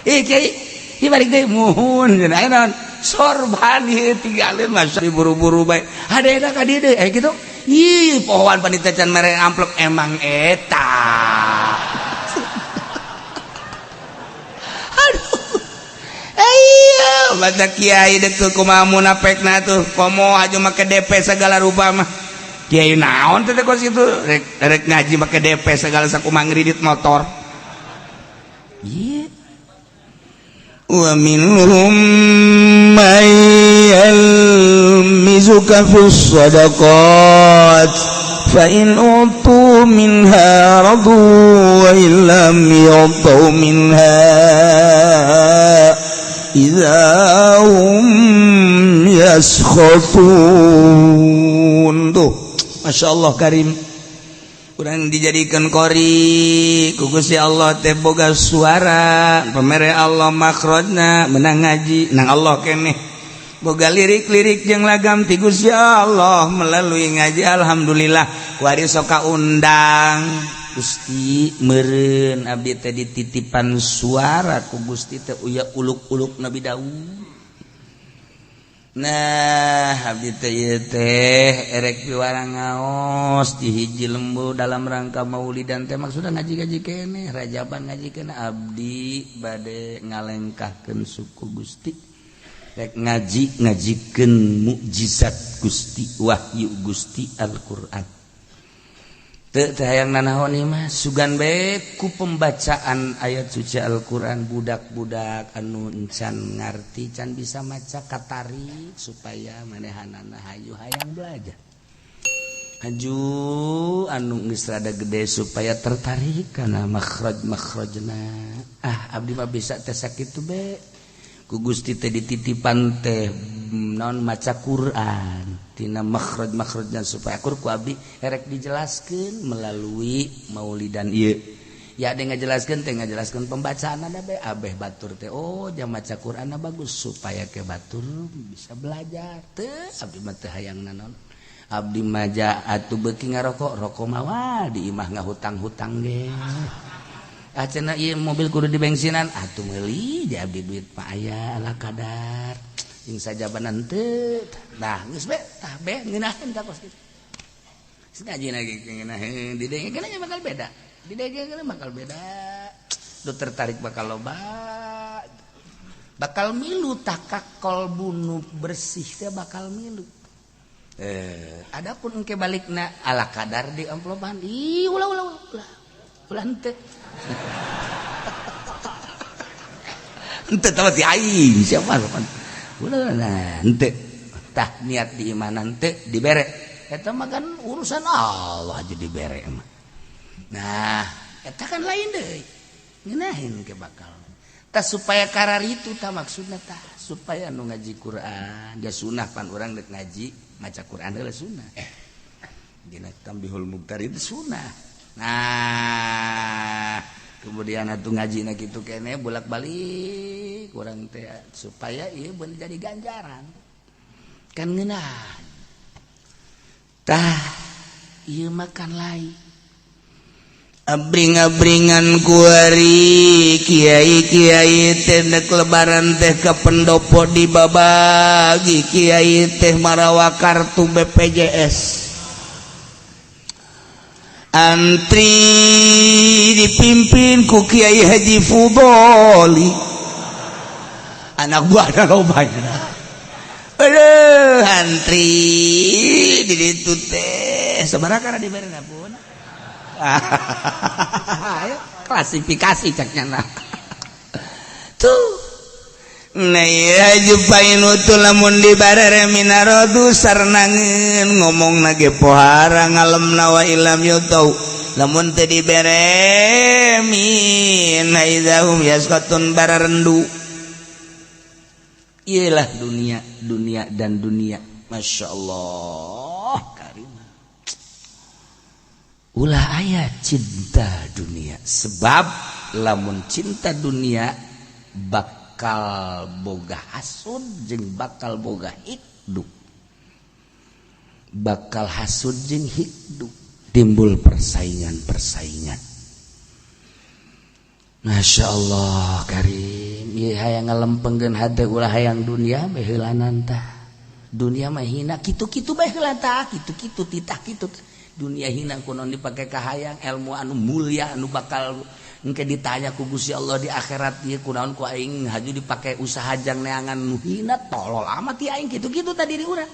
Kiai balik deui muhun cenah aya naon sorban ieu tinggalin masa diburu-buru bae hadeuna ka dieu deui kitu ih pohoan panitia can mere amplop emang eta aduh ayo badak kiai deukeul kumaha munafekna tuh komo aju make DP segala rupa mah kiai naon teh kos kitu rek ngaji make DP segala sakumaha ngridit motor ieu wa minhum may yalmizuka fis sadaqat fa in utu minha radu wa illam yutu minha idza hum yaskhatun tuh masyaallah karim urang dijadikan kori ku Gusti Allah teh boga suara pamere Allah makhrajna menang ngaji nang Allah keneh boga lirik-lirik jeung lagam ti Gusti Allah melalui ngaji alhamdulillah kuari sok kaundang Gusti meureun abdi teh dititipan suara ku Gusti teh uya uluk-uluk Nabi Daud nah abdi teh ieu teh erek piwarang ngaos di hiji lembu dalam rangka maulidan teh maksudna ngaji-ngaji keneh rajaban ngaji keneh abdi bade ngalengkahkeun suku Gusti rek ngajikeun mukjizat Gusti wahyu Gusti Al-Qur'an teu hayang nanaon ieu mah sugan bae ku pembacaan ayat suci Al-Qur'an budak-budak anu encan ngarti can bisa maca katari supaya manehanana hayu hayang belajar haju anu geus rada gede supaya tertarik kana makhrajna abdi mah bisa teh sakitu bae ku Gusti teh dititipan teh naon maca Quran tina makhraj-makhrajna supaya ku abdi erek dijelaskeun melalui maulidan ieu ya ade ngajelaskeun pembacaan ada bae abeh batur teh oh jang maca Quranna bagus supaya ke batur bisa belajar teu abdi mah teu hayang naon abdi mah atuh beuki ngarokok rokok mah di imah ngahutang-hutang ge cenah ieu mobil kudu di bensinan atuh meuli di abdi duit mah aya ala kadar jeung sajabanan teu nah geus be tah be ngeunaheun ka kos kitu ngaji lagi ngeunaheun di denge kana bakal beda di denge kana bakal beda lu tertarik bakal loba bakal milu takak kolbunu bersih teh bakal milu adapun engke balikna ala kadar di amplopan ih ulah henteu henteu tah ti aing siapa ulah henteu tah niat di imanan teu dibere eta mah kan urusan Allah aja dibere mah nah eta kan lain deui ngeunaheun ke bakal tah supaya kararitu tah maksudna tah supaya anu ngaji Quran da sunah pan urang deuk ngaji maca Quran heula sunah dina Tambihul Muqtari itu sunah nah kemudian atuh ngajina kitu keneh bolak-balik urang teh supaya ieu bener jadi ganjaran kan ngeunah tah ieu makan lain abring-abringan kuari kiai-kiai teh nek lebaran teh ka pendopo dibabagi kiai teh marawa kartu BPJS antri dipimpin ku Kiai Haji Fudoli anak buahna lobanya antri di ditu teh sabaraha diberena pun klasifikasi caknya tuh nah ya jupain utul lamun di barare minarodu sarnangeun ngomong nage pohara ngalem nawa ilam yutau lamun teu diberemin haidahum yaskatun bararendu iyalah dunia dan dunia Masya Allah karim ulah aya cinta dunia sebab lamun cinta dunia bakal boga hasud jeung bakal boga hikduk bakal hasud jeung hikduk timbul persaingan Masya Allah karim ieu hayang ngalempengkeun hade ulah hayang dunia bae heulanan tah dunia mah hina kitu-kitu bae heula tah kitu-kitu titah kitu dunia hina kunaon dipake ka hayang ilmu anu mulia anu bakal engke ditanya ku Gusti Allah di akhirat ieu kunaon ku aing haju dipake usaha jang neangan nu hina tolol amat ti aing kitu-kitu tadi di urang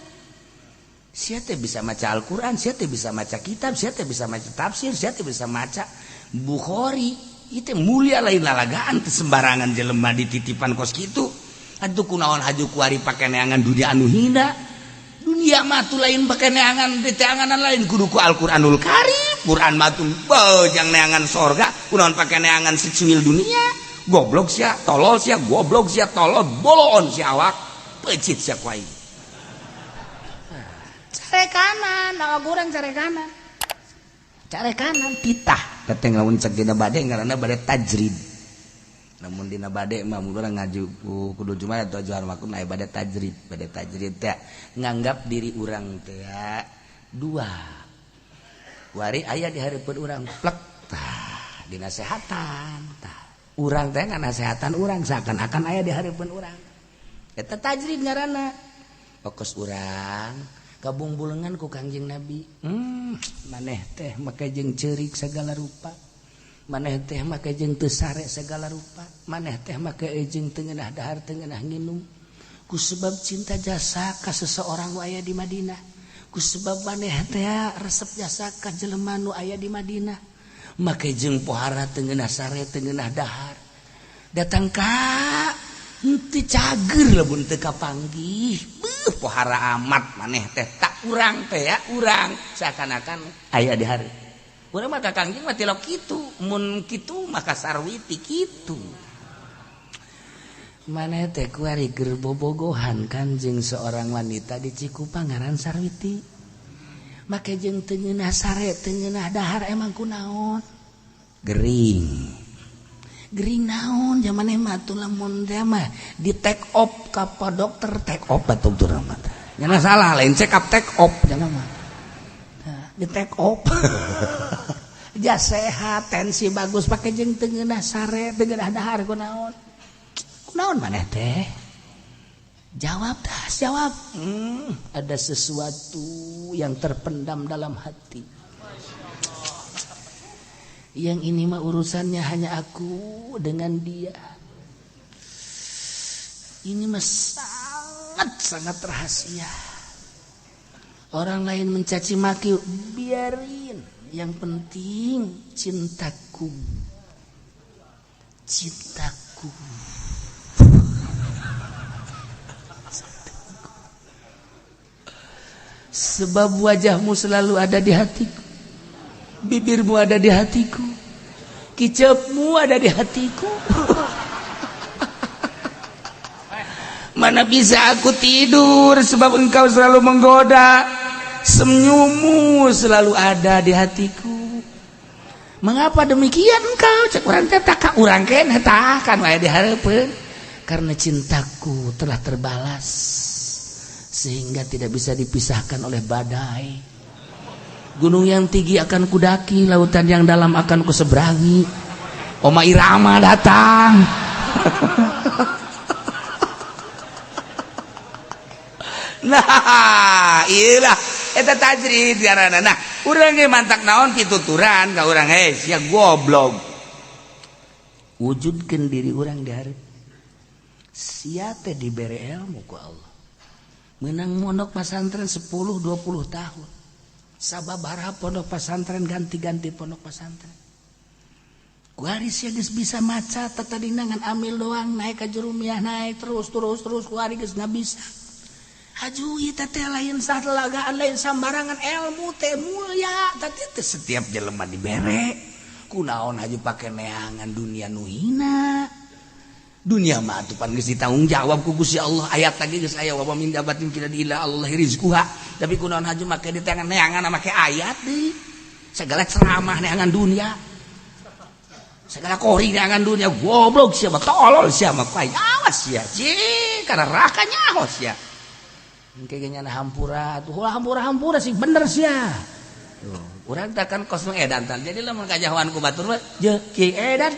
sia teh bisa maca Al-Qur'an sia teh bisa maca kitab sia teh bisa maca tafsir sia teh bisa maca Bukhari itu mulia lain lalagaan teu sembarangan jelema dititipan kos kitu atuh kunaon haju kuari pake neangan dunia anu hina dunia mah tuh lain pake neangan teanganan lain kudu ku Al-Qur'anul Karim Quran mah tuh jang neangan sorga kunaon pake neangan secuil dunia goblok sia tolol sia goblok sia tolol boloon sia awak pecit sia ku aing care kanan nawa urang care kanan titah kateng lamun cek dina bade ngaranna bade tajrid namun dina bade mah mun urang ngaju kudu Jumat atau Johar makun aya bade tajrid teh nganggap diri urang teh dua wari aya di hareupeun urang plek tah dinasehatan tah urang teh nganasehatan urang seakan-akan aya di hareupeun urang eta tajrid ngaranna pokos urang kabungbulengan ku Kangjeng Nabi maneh teh make jeung ceurik segala rupa maneh teh make jeung teu sare segala rupa maneh teh make jeung teu ngeunah dahar teu ngeunah nginum ku sebab cinta jasa ka seseorang nu aya di Madinah ku sebab maneh teh resep jasa ka jelema nu aya di Madinah make jeung pohara teu ngeunah sare teu ngeunah dahar datang ka henteu cager lamun teu kapanggih pohara amat maneh teh tak urang teh ya urang seakan-akan aya di hari urang mah ka Kangjeng mah tilok kitu mun kitu mah kasarwiti kitu maneh teh kuari keur bobogohan kan jeung seorang wanita di Cikupa ngaran Sarwiti make jeung teu ngeunah sare teu ngeunah dahar emang kunaon gering naon zamaneh mah tuh lamun teh mah di take off ka dokter take off atuh turang mah nya salah lain check up take off jangan mah di take off ja sehat tensi bagus pake jeung teu ngeunah sare teu ngeunah dahar kunaon maneh teh jawab ada sesuatu yang terpendam dalam hati yang ini mah urusannya hanya aku dengan dia ini mah sangat rahasia orang lain mencaci maki biarin yang penting cintaku sebab wajahmu selalu ada di hatiku bibirmu ada di hatiku kicapmu ada di hatiku mana bisa aku tidur sebab engkau selalu menggoda senyummu selalu ada di hatiku mengapa demikian engkau cek urang teh tak urang keneh tah kan aya di hareupeun karena cintaku telah terbalas sehingga tidak bisa dipisahkan oleh badai. Gunung yang tinggi akan kudaki, lautan yang dalam akan kuseberangi. Oma Irama datang. Nah, iyalah eta tajrid karana. Nah, urang ge mantak naon pituturan ka urang sia goblok. Wujudkeun diri urang di hareup. Sia teh dibere ilmu ku Allah. Meunang mondok pesantren 10 20 tahun. Sababaraha pondok pesantren ganti-ganti pondok pesantren. Kuari sia geus bisa maca tatadina ngan amil doang naik ka jurumiah naik terus kuari geus ngabisa. Haju ieu teh lain satelagaan lain sambarangan ilmu teh mulia tadi teh setiap jelema dibere kunaon haju pake neangan dunia nu hina dunia mah atuh pan geus ditanggung jawab ku Gusti Allah ayat lagi geus aya wa min dabatin fil ardi illa Allahi rizquha tapi kunaon haju make ditengan neangan make ayat deui segala ceramah neangan dunia segala kori neangan dunia goblok sia mah tolol sia mah kuy awas sia kana neraka nyaho sia kayaknya hampura tuh hampura sih bener sih ya urang takkan kos edan tan jadi lamun kajahoan ku batur mah je ki edan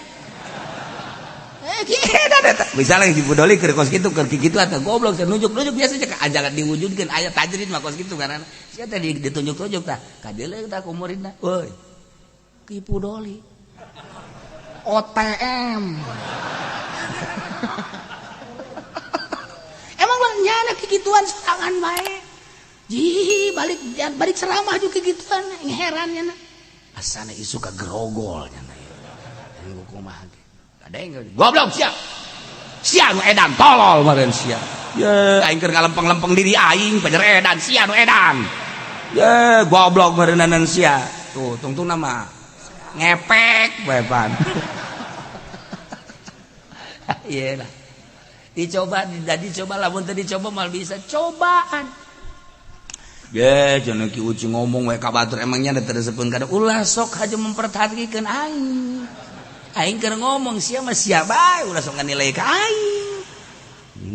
ki edan eta misalnya si budoli keur kos kitu keur kitu atuh goblok teh nunjuk-nunjuk biasa aja ajakan diwujudkeun aya tajrid mah kos kitu karena sia teh ditunjuk-tunjuk tah ka deuleu tah ku muridna euy ki budoli OTM nyana kegituan serangan bae. Ji balik ceramah juga kegituan herannya na. Asana isu ka grogol nyana. Anu kumaha ge. Kadeng goblok sia. Sia nu edan tolol meureun sia. Ye aing keur ngalempeng-lempeng diri aing pajar edan sia nu edan. Ye goblok meureunnan sia. Tuh tungtung nama ngepek bae pan. Iyalah. Dicoba lamun teh dicoba mal bisa cobaan. Ge cenah ki uci ngomong we ka batur emangnya da teureuskeun kada ulah sok haja memperhatikeun aing. Aing keur ngomong sia mah sia bae ulah sok nganilai ka aing.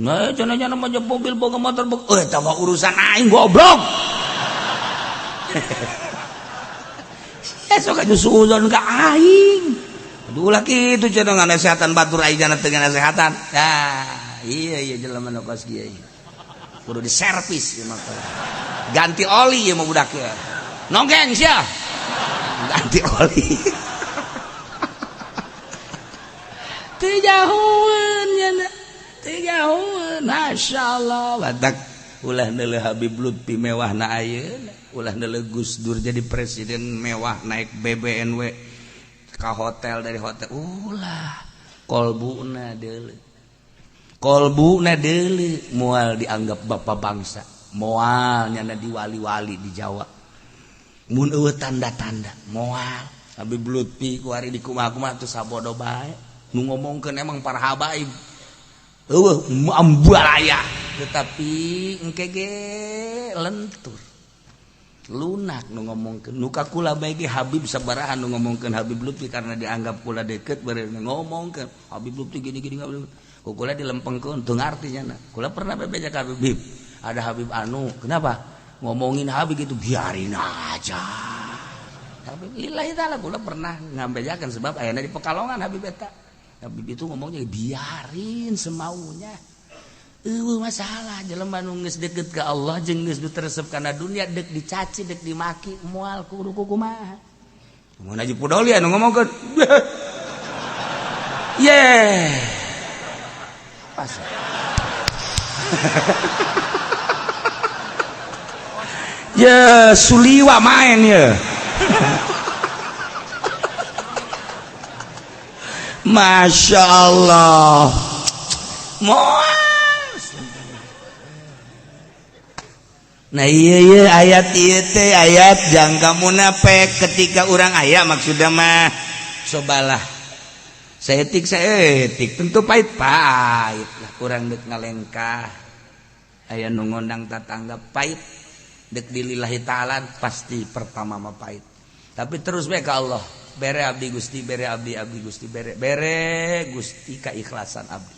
Nah cenah nya mah mobil boga motor boga eta mah urusan aing goblok. Sok aju suuzon ka aing. Aduh ulah kitu cenah nganasehatan batur aing jangan teu nganasehatan. Nah iya jelema nu kos kieu kudu diservis ieu mah ganti oli ieu mah budak ieu nonggeng sia ganti oli teu jahoeun nya teu jahoeun masyaallah badak ulah neuleuh Habib Lutfi mewahna ayeuna ulah neuleuh Gus Dur jadi presiden mewah naik BBNW ka hotel dari hotel ulah kolbuna deuleu kolbuna deuleu moal dianggap bapak bangsa moal nyana di wali-wali di Jawa mun eueuh tanda-tanda moal Habib Lutfi ku ari di kumaha-kumaha teu sabodo bae nu ngomongkeun emang para habaib eueuh ambalaya tetapi engke ge lentur lunak nu ngomongkeun nu ka kula bae ge Habib sabaraha nu ngomongkeun Habib Lutfi karena dianggap kula deket beureun ngomongkeun Habib Lutfi gini-gini kula dilempengkeun teu ngartinya. Kula pernah bebeja ka Habib. Ada Habib anu, kenapa? Ngomongin Habib itu biarin aja. Habib lillahi taala kula pernah ngambejakeun sebab ayana di Pekalongan Habib eta. Habib itu ngomongnya biarin semaunya. Eueuh masalah jelema nu geus deukeut ka Allah jeung geus teresep kana dunia deuk dicaci, deuk dimaki, moal kudu kumaha. Mun aja Pudoli anu ngomongkeun. Yeah. Ya suliwa main ya Masya Allah nah iya ayat ieu teh ayat jangka munafik ketika orang aya maksudna mah sobalah saetik tentu pahit-pahit lah kurang dek ngalengkah aya nu ngondang tatangga pahit dek dilillahi ta'ala pasti pertama mah pahit tapi terus bae ka Allah bere abdi Gusti bere abdi Gusti bere Gusti kaikhlasan abdi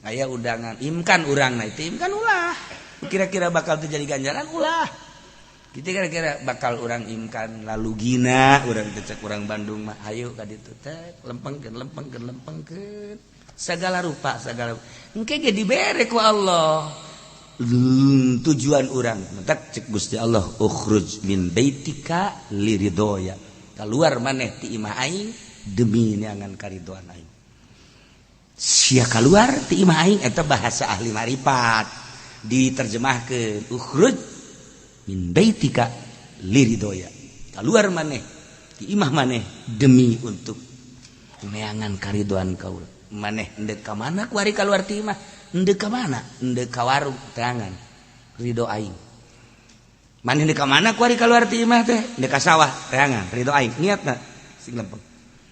aya undangan imkan urang na itu imkan ulah kira-kira bakal terjadi ganjaran ulah kita kira-kira bakal orang imkan lalu gina orang cek orang Bandung mah ayo ka ditu teh lempengkeun segala rupa engke ge dibere ku Allah tujuan orang tak cek Gusti Allah ukhruj min baitika liridoya keluar maneh ti imah aing demi neangan karidoan aing sia keluar ti imah aing eta bahasa ahli marifat diterjemahkeun ukhruj min baitika liridoya keluar maneh di imah maneh demi untuk neangan karidoan kaula maneh endek ka mana ku ari keluar ti imah endek ka mana endek ka warung teangan ridho aing maneh endek ka mana ku ari keluar ti imah teh endek ka sawah teangan ridho aing niatna sing lempeng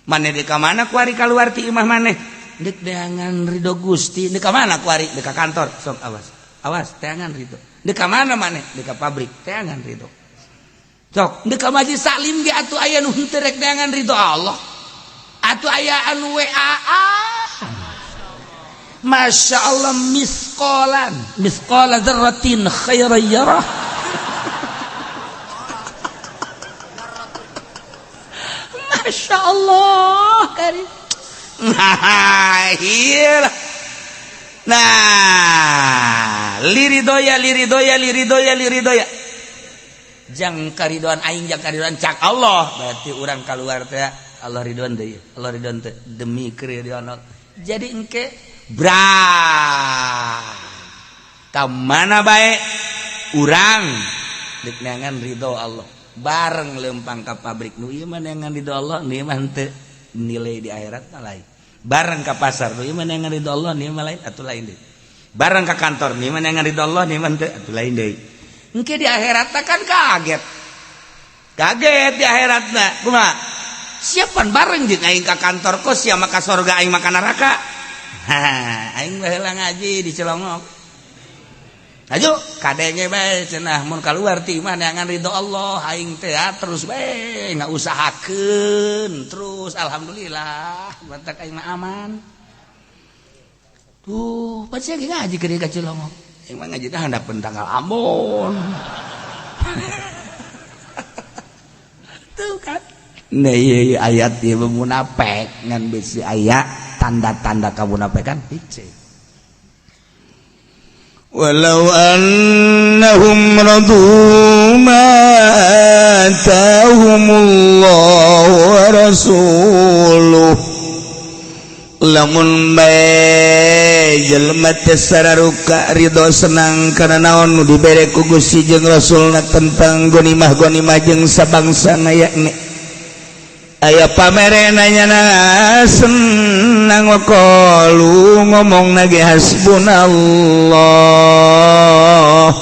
maneh endek ka mana ku ari keluar ti imah maneh endek teangan ridho Gusti endek ka mana ku ari endek ka kantor sok awas teangan ridho dek ka mana maneh dek ka pabrik teangan ridho sok dek ka majelis taklim ge atuh aya nu henteu rek teangan ridho Allah atuh aya anu WA Masya Allah misqala dzarratin khairan yarah Masya Allah karim nah liridoya jang karidoan aing jang karidoan cak Allah berarti orang keluar teh Allah ridwan deui Allah ridwan teh demi keridoan Allah jadi engke kamana bae urang deuk neangan ridho Allah bareng lempang ka pabrik nu ieu mah neangan ridho Allah nu mah henteu nilai di akhirat mah lain bareng ka pasar nu ieu mah neangan ridho Allah nu mah lain atuh lain deui bareng ka kantor nih mana yang ridho Allah nih mana atuh lain deui engke di akhirat kan kaget di akhiratna kumaha siapan bareng jeung aing ka kantor kos sia mah ka surga aing mah ka neraka aing baheula ngaji di Cilongok aju kadenge bae cenah mun kaluar ti imah neangan ridho Allah aing teh terus bae ngausahakeun terus alhamdulillah batak aing mah aman tuh, pasti lagi ngaji ke dia Cilongok. Emang ngaji dah handapeun tanggal Ambon. Tuh kan. Nah iya ayat ieu munafik ngan bisi aya tanda-tanda kamunafikan hiji. Walau annahum radu ma atahumullahu wa rasuluh lamun bae jelema teh sararuka ridho senang kana naon nu dibere ku Gusti jeung Rasulna tentang gonimah jeung sabangsa yakni aya pamere nanyana senang waqalu ngomong nage hasbunallah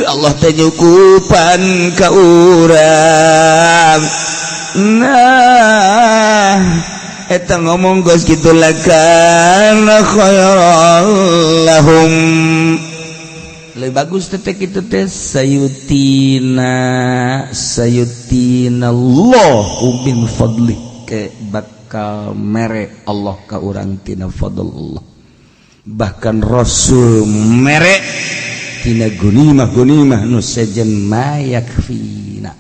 Allah teh nyukupan ka urang nah eta ngomong geus kitu lakana khairal lahum lebih bagus teh kitu teh sayutina Allahu min fadli ke bakal mere Allah ka urang tina fadl Allah bahkan Rasul mere tina gunimah nu sejen mayakfina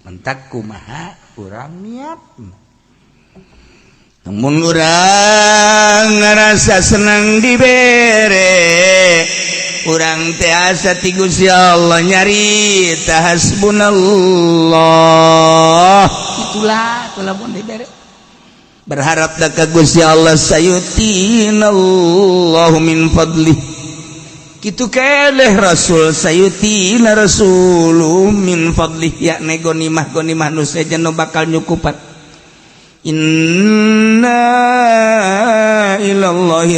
mentak kumaha urang niat namun urang ngerasa senang dibere urang teh asa ti Gusti Allah nyari hasbunallah itulah mun dibere berharap ka Gusti Allah sayutinallahu min fadlih kitu keleh Rasul sayutina rasulu min fadlih yakni gonimah nu sejen nu bakal nyukupan inna ilallahi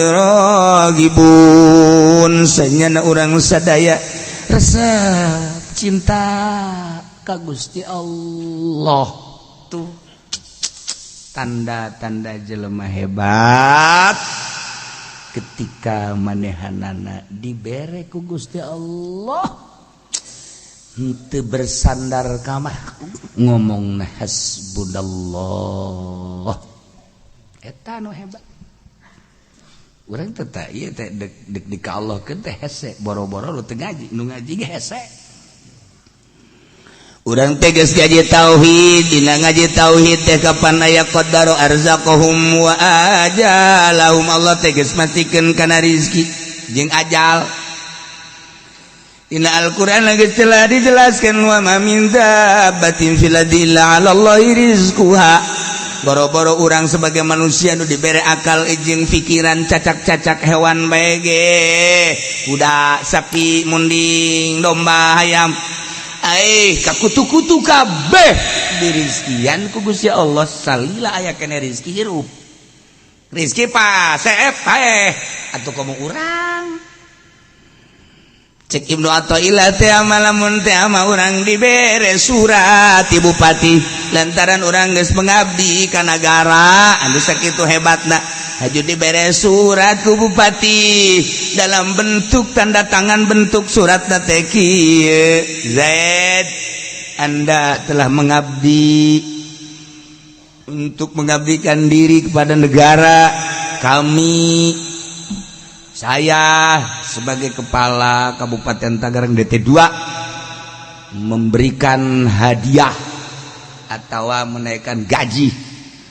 ragibun sanyana urang sadaya resep cinta ka Gusti Allah tuh tanda-tanda jelema hebat ketika manehanana dibere ku Gusti Allah henteu bersandar ka ngomongna hasbunallah eta nu hebat Urang teh ieu teh dek di ka Allah keun teh hese boro-boro lu teu ngaji nu ngaji ge hese. Urang teh geus ngaji tauhid dina ngaji tauhid teh kapan aya qaddaru arzaqahum wa ajalahum Allah teh geus matikeun kana rezeki jeung ajal. Dina Al-Qur'an geus telah dijelaskeun wa ma min dabbatin fil ardi illa 'ala Allahi rizquha. Boro-boro orang sebagai manusia nu dibere akal jeung pikiran cacak-cacak hewan bae ge kuda sapi munding domba hayam kakutu-kutu kabeh dirizkian ku Gusti Allah salila aya kene rezeki hirup rezeki pa seef hae atuh komo urang cek Ibnu Athaillah teh amalamun teh ama urang dibere surat ti bupati lantaran urang geus mengabdi ka nagara anu sakitu hebatna haju dibere surat ku bupati dalam bentuk tanda tangan bentuk suratna teh kieu Zaid Anda telah mengabdi untuk mengabdikan diri kepada negara kami. Saya sebagai kepala Kabupaten Tangerang DT2 memberikan hadiah atau menaikkan gaji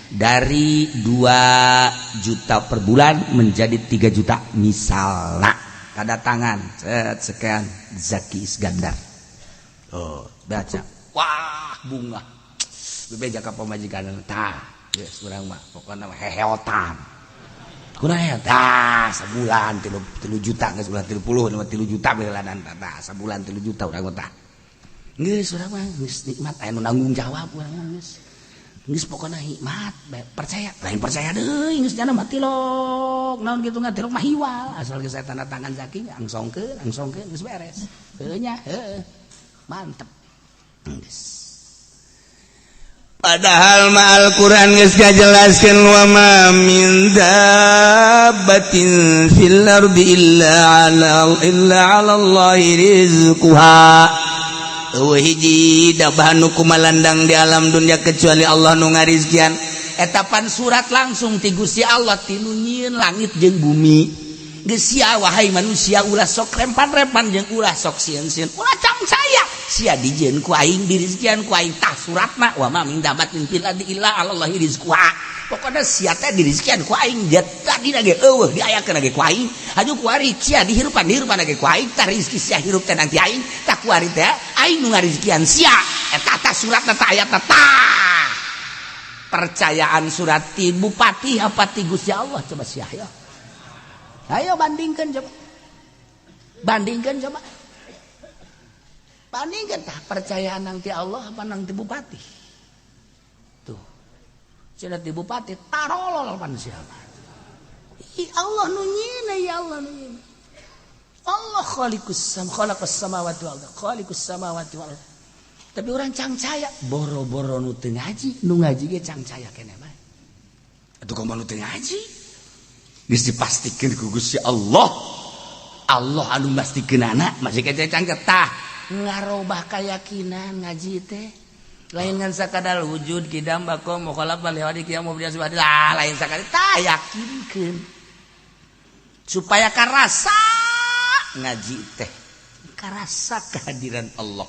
dari 2 juta per bulan menjadi 3 juta misalnya. Tanda tangan sekian Zaki Iskandar. Oh, baca. Wah, bunga. Bebeja ka pamajikan tah. Geus urang mah pokona mah heheotan. Kunaon tah sabulan 3 juta geus bulan 30 3 juta beladan tah sabulan 3 juta urang tah. Geus urang mah geus nikmat aya nu nanggung jawab urang mah geus pokona hikmat percaya lain percaya deui geus jana mah tilok naon kitu ngatilok mah hiwal asal geus aya tanda tangan Zaki angsongkeun geus beres heuh nya heuh mantep geus. Padahal ma Al-Qur'an geus ngajelaskeun wa ma min dabbatin fil ardi illa 'ala Allahi rizquha. Eueuh hiji dabah nu kumalandang di alam dunia kecuali Allah nu ngarizkian. Etapan surat langsung ti Gusti Allah ti nu nyieun langit jeung bumi. Geus sia wahai manusia ulah sok rempan-rempan jeung ulah sok sieun-sieun. Ulah saya sia dijieun ku aing dirizkian ku aing tah suratna wa ma min dabbatin fil ardi illa 'ala Allahi rizquha. Pokona sia teh dirizkian ku aing tadina ge eueuh diayakeun ge ku aing haju ku ari sia dihirupan ge ku aing tah rezeki sia hirup teh nanti aing tah ku ari teh aing nu ngarizkian sia eta tah suratna tah ayatna tah. Percayaan surat ti bupati apa ti Gusti Allah coba sia ya. Ayo bandingkeun coba. Bandingkeun tah percayaan nang ti Allah apa nang ti bupati. Tuh. Cenah ti bupati tarolol pan siapa. Allah nu nyieun ya Allah nu nyieun. Allah khaliqus samawati wal ardh. Khaliqus samawati wal ardh. Tapi orang cangcaya boro-boro nu teu ngaji, nu ngaji ge cangcaya keneh bae. Atuh kumaha nu teu ngaji? Geus dipastikeun ku Gusti Allah. Allah anu mastikeunana masih kece cangket tah ngarobah keyakinan ngaji teh. Lain ngan sakadar wujud kidam bakom mukhalaf balihadi kiamu biasa badi lah lain sakali tah yakinkeun. Supaya karasa ngaji teh. Karasa kehadiran Allah.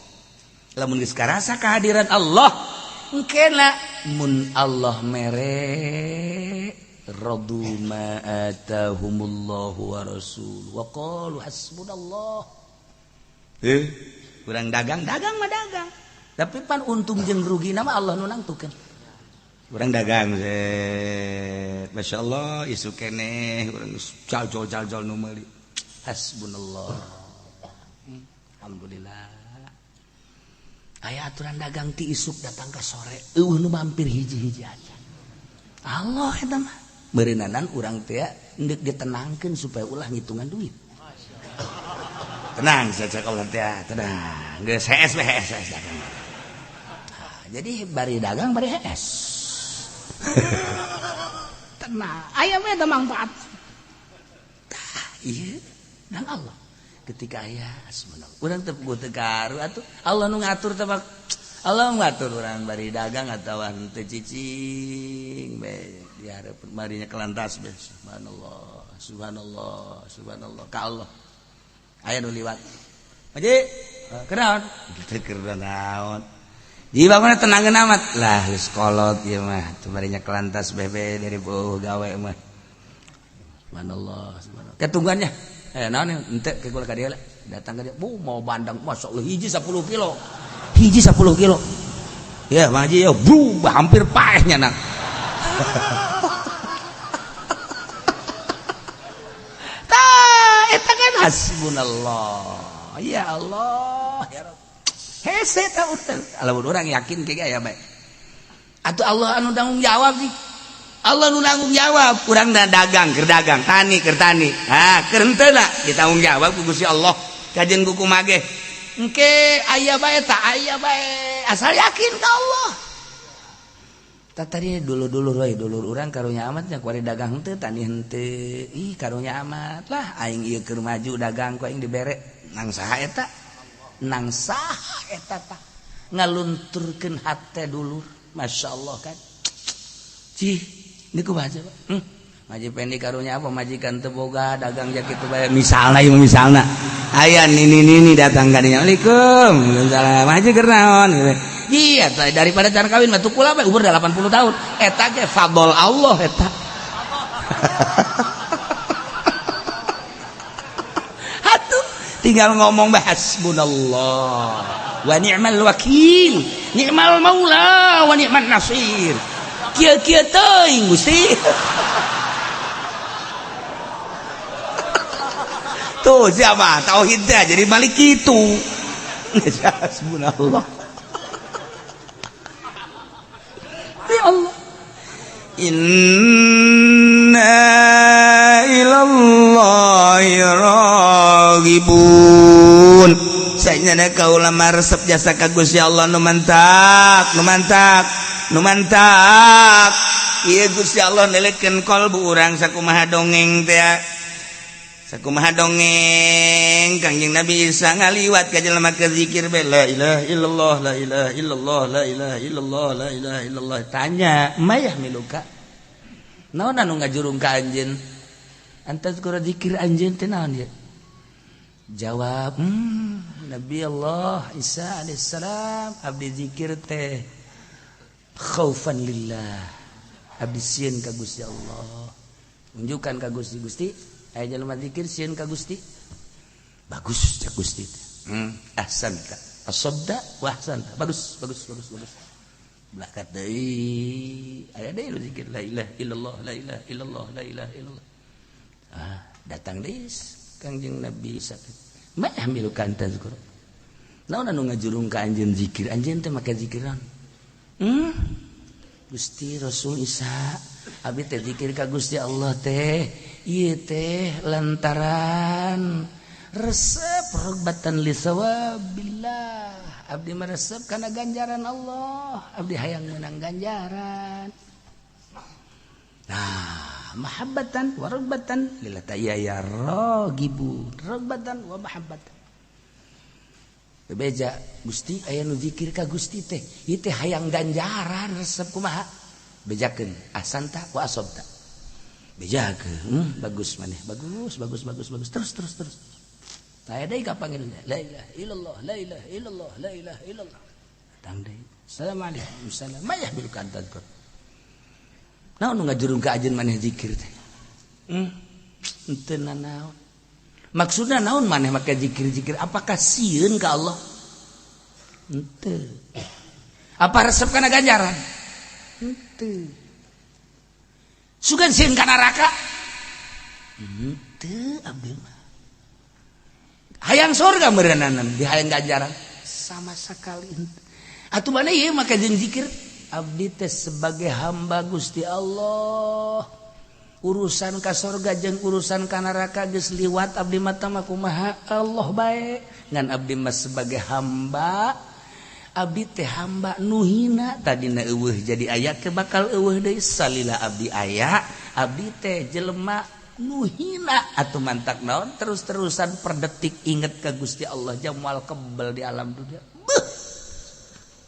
Lamun geus karasa kehadiran Allah engkena mun Allah mere radu ma atahumullahu wa rasul wa qalu hasbunallah. Urang dagang mah dagang. Tapi pan untung jeung rugina mah Allah nu nangtukeun. Urang dagang masyaallah isu keneh urang cal-cal nu meuli. Hasbunallah. Alhamdulillah. Aya aturan dagang ti isuk datang ka sore eueuh nu mampir hiji-hiji aja. Allah eta mah beureunanan urang teh endek ditenangkeun supaya ulah ngitungan duit. Tenang saja kalau teh tenang. Geus hees dagang. Jadi bari dagang bari hees. Tenang, aya mah eta manfaat. Iya, dan Allah ketika aya subhanallah. Urang teu teu karu atuh Allah nu ngatur teh Allah ngatur urang bari dagang atawa teu cicing bae. ya marinya kelantas subhanallah subhanallah subhanallah ka Allah aya nu liwat Maji kenaon kitu keur naon jiwa mana tenangeun amat lah geus kolot ieu mah teu marinya kelantas bebe dari beuh gawe mah subhanallah subhanallah ketunggannya naon henteu ke kula ka dieu datang ka dieu mau bandang masyaallah hiji 10 kilo ya Maji ya hampir paehnya nak eta kan hasbunallah ya Allah ya Rabb hese ta urang lamun urang yakin ke aya bae atuh Allah anu tanggung jawab sih Allah nu tanggung jawab urang dagang keur dagang tani keur tani keur henteu na ditanggung jawab ku Gusti Allah kajen kuku mageh engke aya bae ta aya bae asal yakin ka Allah tadi dulur-dulur we dulur urang karunya amat nya kuari dagang henteu tani henteu ih karunya amat lah aing ieu keur maju dagang ku aing dibere nang saha eta tah ngalunturkeun hate dulur masyaallah kan cih niku baca maji pendi karunya apa majikan teu boga dagang ja kitu bae misalna aya nini datang ka dinya Assalamualaikum waalaikumsalam maji keur naon iya daripada can kawin mah tukul apa umur 80 tahun eta ge fadl Allah eta atuh tinggal ngomong hasbunallah wa ni'mal wakil ni'mal maula wa ni'man nasir kieu teuing Gusti tuh siapa tauhid teh jadi balik kitu hasbunallah ya Allah inna ilallahi raghibun saenyana kaula maresep jasa ka Gusti Allah nu mantak ieu Gusti Allah nelikeun kalbu urang sakumaha dongeng teh sakumaha dongeng Kangjeng Nabi Isa ngaliwat ka jelema keur zikir be la ilaha illallah la ilaha illallah la ilaha illallah la ilaha illallah tanya mayah miluka naon anu ngajurung ka anjeun antas kura zikir anjeun teh naon ya jawab Nabi Allah Isa alaihissalam abdi zikir teh khaufan lillah abdi sieun ka Gusti Allah unjukan ka Gusti aya jelema zikir sieun ka Gusti bagus cak Gusti ahsanta asabda wa ahsanta bagus belakat deui aya deui zikir la ilaha illallah la ilaha illallah la ilaha illallah datang deui Kangjeng Nabi sakit mah milu kanta zikir naon anu ngajurung ka anjeun zikir anjeun teh make zikiran Gusti Rasul Isa abdi teh zikir ka Gusti Allah teh ieu teh lantaran resep rogbatan li sawabillah abdi meresep kana ganjaran Allah abdi hayang meunang ganjaran nah mahabbatan wa rogbatan lillah ya ragibu rogbatan wa mahabbatan bebeja Gusti aya nu zikir ka Gusti teh ieu teh hayang ganjaran resep kumaha bejakeun ahsanta wa asabta bejakeun bagus maneh bagus terus taya deui ka panggilna la ilaha illallah la ilaha illallah la ilaha illallah tang deui assalamualaikum salam mayah bil kantan ko naon nu ngajurung ka ajeun maneh zikir teh henteu naon maksudna naon maneh make zikir apakah sieun ka Allah henteu apa resep kana ganjaran henteu sugan sieun ka neraka henteu abdi mah hayang surga meureunana di hayang ganjaran sama sakali henteu atuh maneh ieu make zikir abdi teh sebagai hamba Gusti Allah urusan ka surga jeung urusan ka neraka geus liwat abdi mah kumaha Allah bae ngan abdi mah sebagai hamba abdi teh hamba nu hina tadina eueuh jadi aya ke bakal eueuh deui salila abdi aya abdi teh jelema nu hina atuh mantak naon terus-terusan per detik inget ka Gusti Allah jamal kebal di alam dunia beuh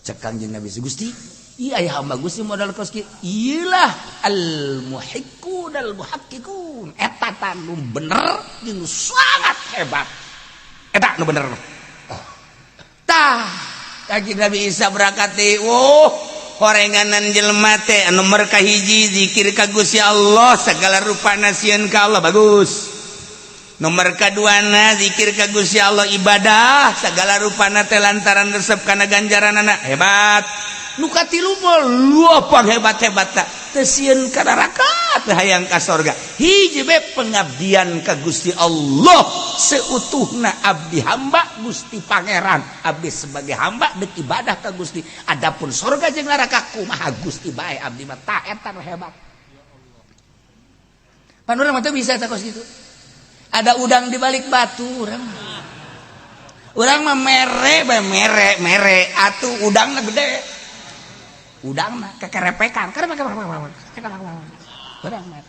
cek Kangjeng Nabi Gusti iya aya hamba Gusti modal kos kieu iyalah al muhiqqun al muhaqqiqun eta nu bener jeung sangat hebat eta nu bener tah Kanjeng Nabi Isa berangkat teh horenganan jelema teh anu nomor kahiji zikir ka Gusti Allah segala rupana sieun ka Allah bagus. Nomor kaduana zikir ka Gusti Allah ibadah segala rupana teh lantaran resep kana ganjaranana hebat. Nu katilu mah luapang hebat-hebatna teu sieun ka neraka teh hayang ka sorga. Hiji bae pengabdian ka Gusti Allah seutuhna abdi hamba Gusti Pangeran. Abdi sebagai hamba deuk ibadah ka Gusti. Adapun sorga jeung neraka kumaha Gusti bae abdi mah tah eta hebat. Pan urang mah teu bisa eta kos kitu. Ada udang di balik batu urang mah mere atuh udangna gede udangna kekerepekan urang mah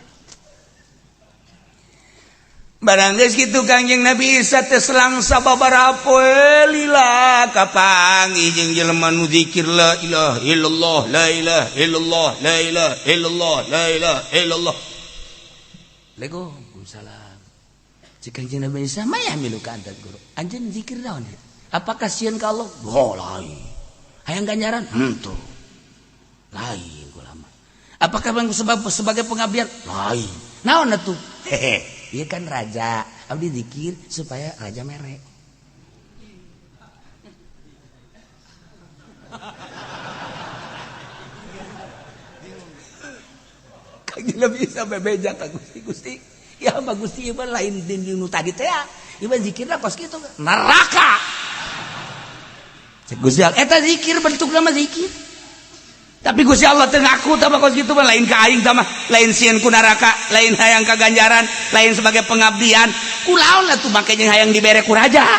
barang geus kitu Kanjeng Nabi Isa teh selang sababaraha poe lila kapanggih jeung jelema nu zikir la ilaha illallah la ilaha illallah la ilaha illallah la ilaha illallah Waalaikumsalam. Kanjeng Nabi Isa maya milu ka anta guru anjeun zikir naon ya apakah sieun ka Allah lain hayang ganjaran henteu lain ulama apakah sebagai pengabdian lain naon atuh hehe ieu kan raja abdi zikir supaya raja mere Kanjeng Nabi Isa bebeja ka Gusti ya hamba Gusti ieu lain dinding nu tadi teh ieu zikirna kos kitu neraka cek Gusti Allah eta zikir bentukna mah zikir tapi Gusti Allah teu ngaku tah kos kitu mah lain ka aing tah mah lain sieun ku neraka lain hayang ka ganjaran lain sebagai pengabdian kunaon atuh make jeung hayang dibere ku raja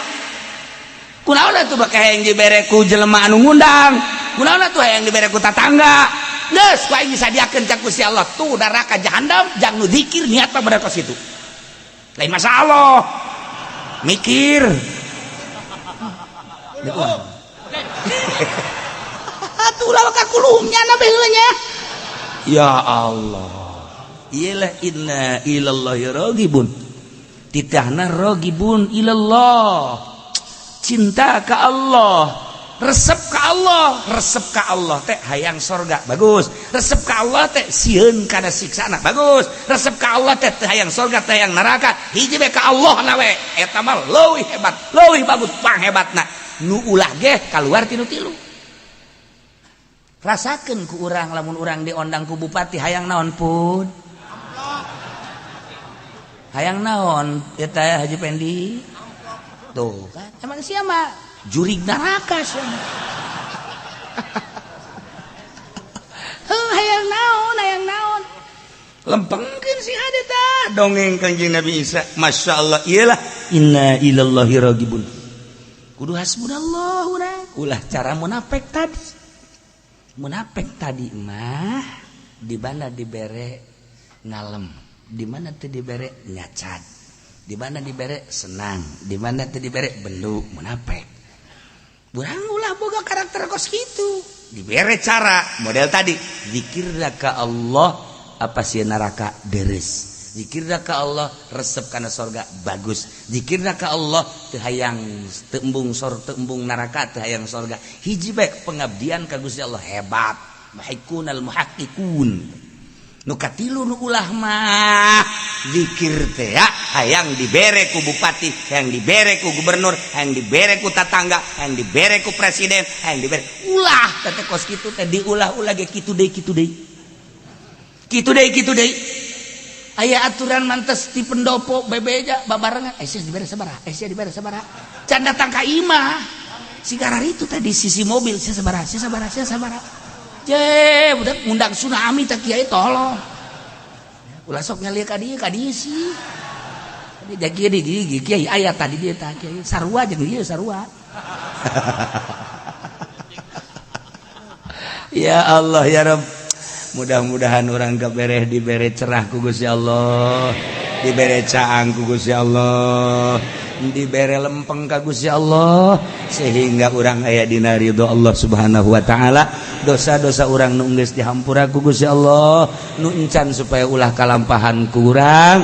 kunaon atuh make hayang dibere ku jelema anu ngundang kunaon atuh hayang dibere ku tatangga geus ku aing disadiakeun ka Gusti Allah tuh neraka jahanam jang nu zikir niatna bener kos kitu lain masalah mikir atuh ulah ka kulumnya na beuleuh nya ya Allah iyalah inna ilallahi ragibun titahna ragibun ilallah cinta ka Allah resep ka Allah teh hayang sorga bagus resep ka Allah teh sieun kana siksana bagus resep ka Allah teh hayang sorga teh hayang neraka hiji bae ka Allah na we eta mah leuwih hebat leuwih bagus panghebatna nu ulah ge kaluar tinu tilu rasakeun ku urang lamun urang diondang ku bupati hayang naon pun hayang naon eta Haji Pendi tuh kan emang sia mah jurig neraka cenah hayang naon lempengkeun si hade tah dongeng Kanjeng Nabi Isa masyaallah iyalah inna ilallahi ragibun kudu hasbunallah urang ulah cara munafik tadi mah di mana dibere ngalem di mana teu dibere nyacad di mana dibere senang di mana teu dibere belu munafik urang ulah boga karakter kos kitu dibere cara model tadi zikirna ka Allah apa sih neraka deres zikirna ka Allah resep kana sorga bagus zikirna ka Allah teu hayang teu embung neraka teu hayang sorga hiji bae pengabdian ka Gusti Allah hebat muhiqqunal muhaqqiqun nu katilu nu ulah mah zikir teh ya hayang dibere ku bupati hayang dibere ku gubernur hayang dibere ku tatangga hayang dibere ku presiden hayang dibere ulah teh kos kitu teh diulah-ulah ge kitu deui aya aturan mantes di pendopo bebeja babarengan sia dibere sabaraha can datang ka imah sigara itu tadi sisi mobil sia sabaraha je budak ngundang tsunami tak kiai tolong ulah sok ngalieu ka dieu sih da kiai aya tadi dia tah kiai sarua jeung ieu sarua ya Allah ya Rabb mudah-mudahan orang kebereh dibere cerah ku Gusti Allah dibere caang ku Gusti Allah dibere lempeng ka Gusti Allah sehingga urang aya dina ridho Allah Subhanahu wa taala. Dosa-dosa urang nu geus dihampura ku Gusti Allah nu encan supaya ulah kalampahan ku urang.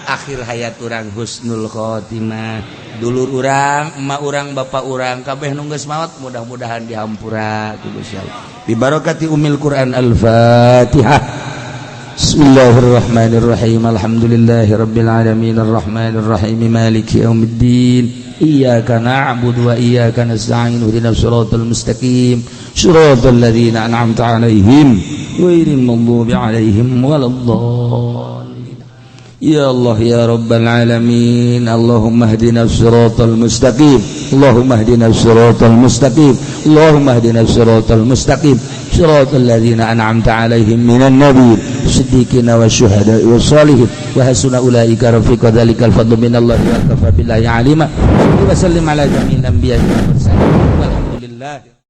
Akhir hayat urang husnul khotimah. Dulur urang, emak urang, bapak urang kabeh nu geus maot mudah-mudahan dihampura ku Gusti Allah. Bi barakati Ummil Quran Al-Fatihah. Bismillahirrahmanirrahim. Alhamdulillahirabbil alamin arrahmanir rahim maliki yaumiddin. Iyyaka na'budu wa iyyaka nasta'in ihdinas siratal mustaqim siratal ladzina an'amta 'alaihim ghairil maghdubi 'alaihim waladdallin. Ya Allah ya rabbal alamin, Allahumma ihdinas siratal mustaqim, Allahumma ihdinas siratal mustaqim, Allahumma ihdinas siratal mustaqim siratal ladzina an'amta 'alaihim minan nabiyyin siddiqina wasyuhada'i wassalihin wa hasuna ulaika rafiqa dzalikal fadlu minallahi wa kafa billahi 'alima. Wa sallim ala jami'il anbiya'i wal mursalin walhamdulillah.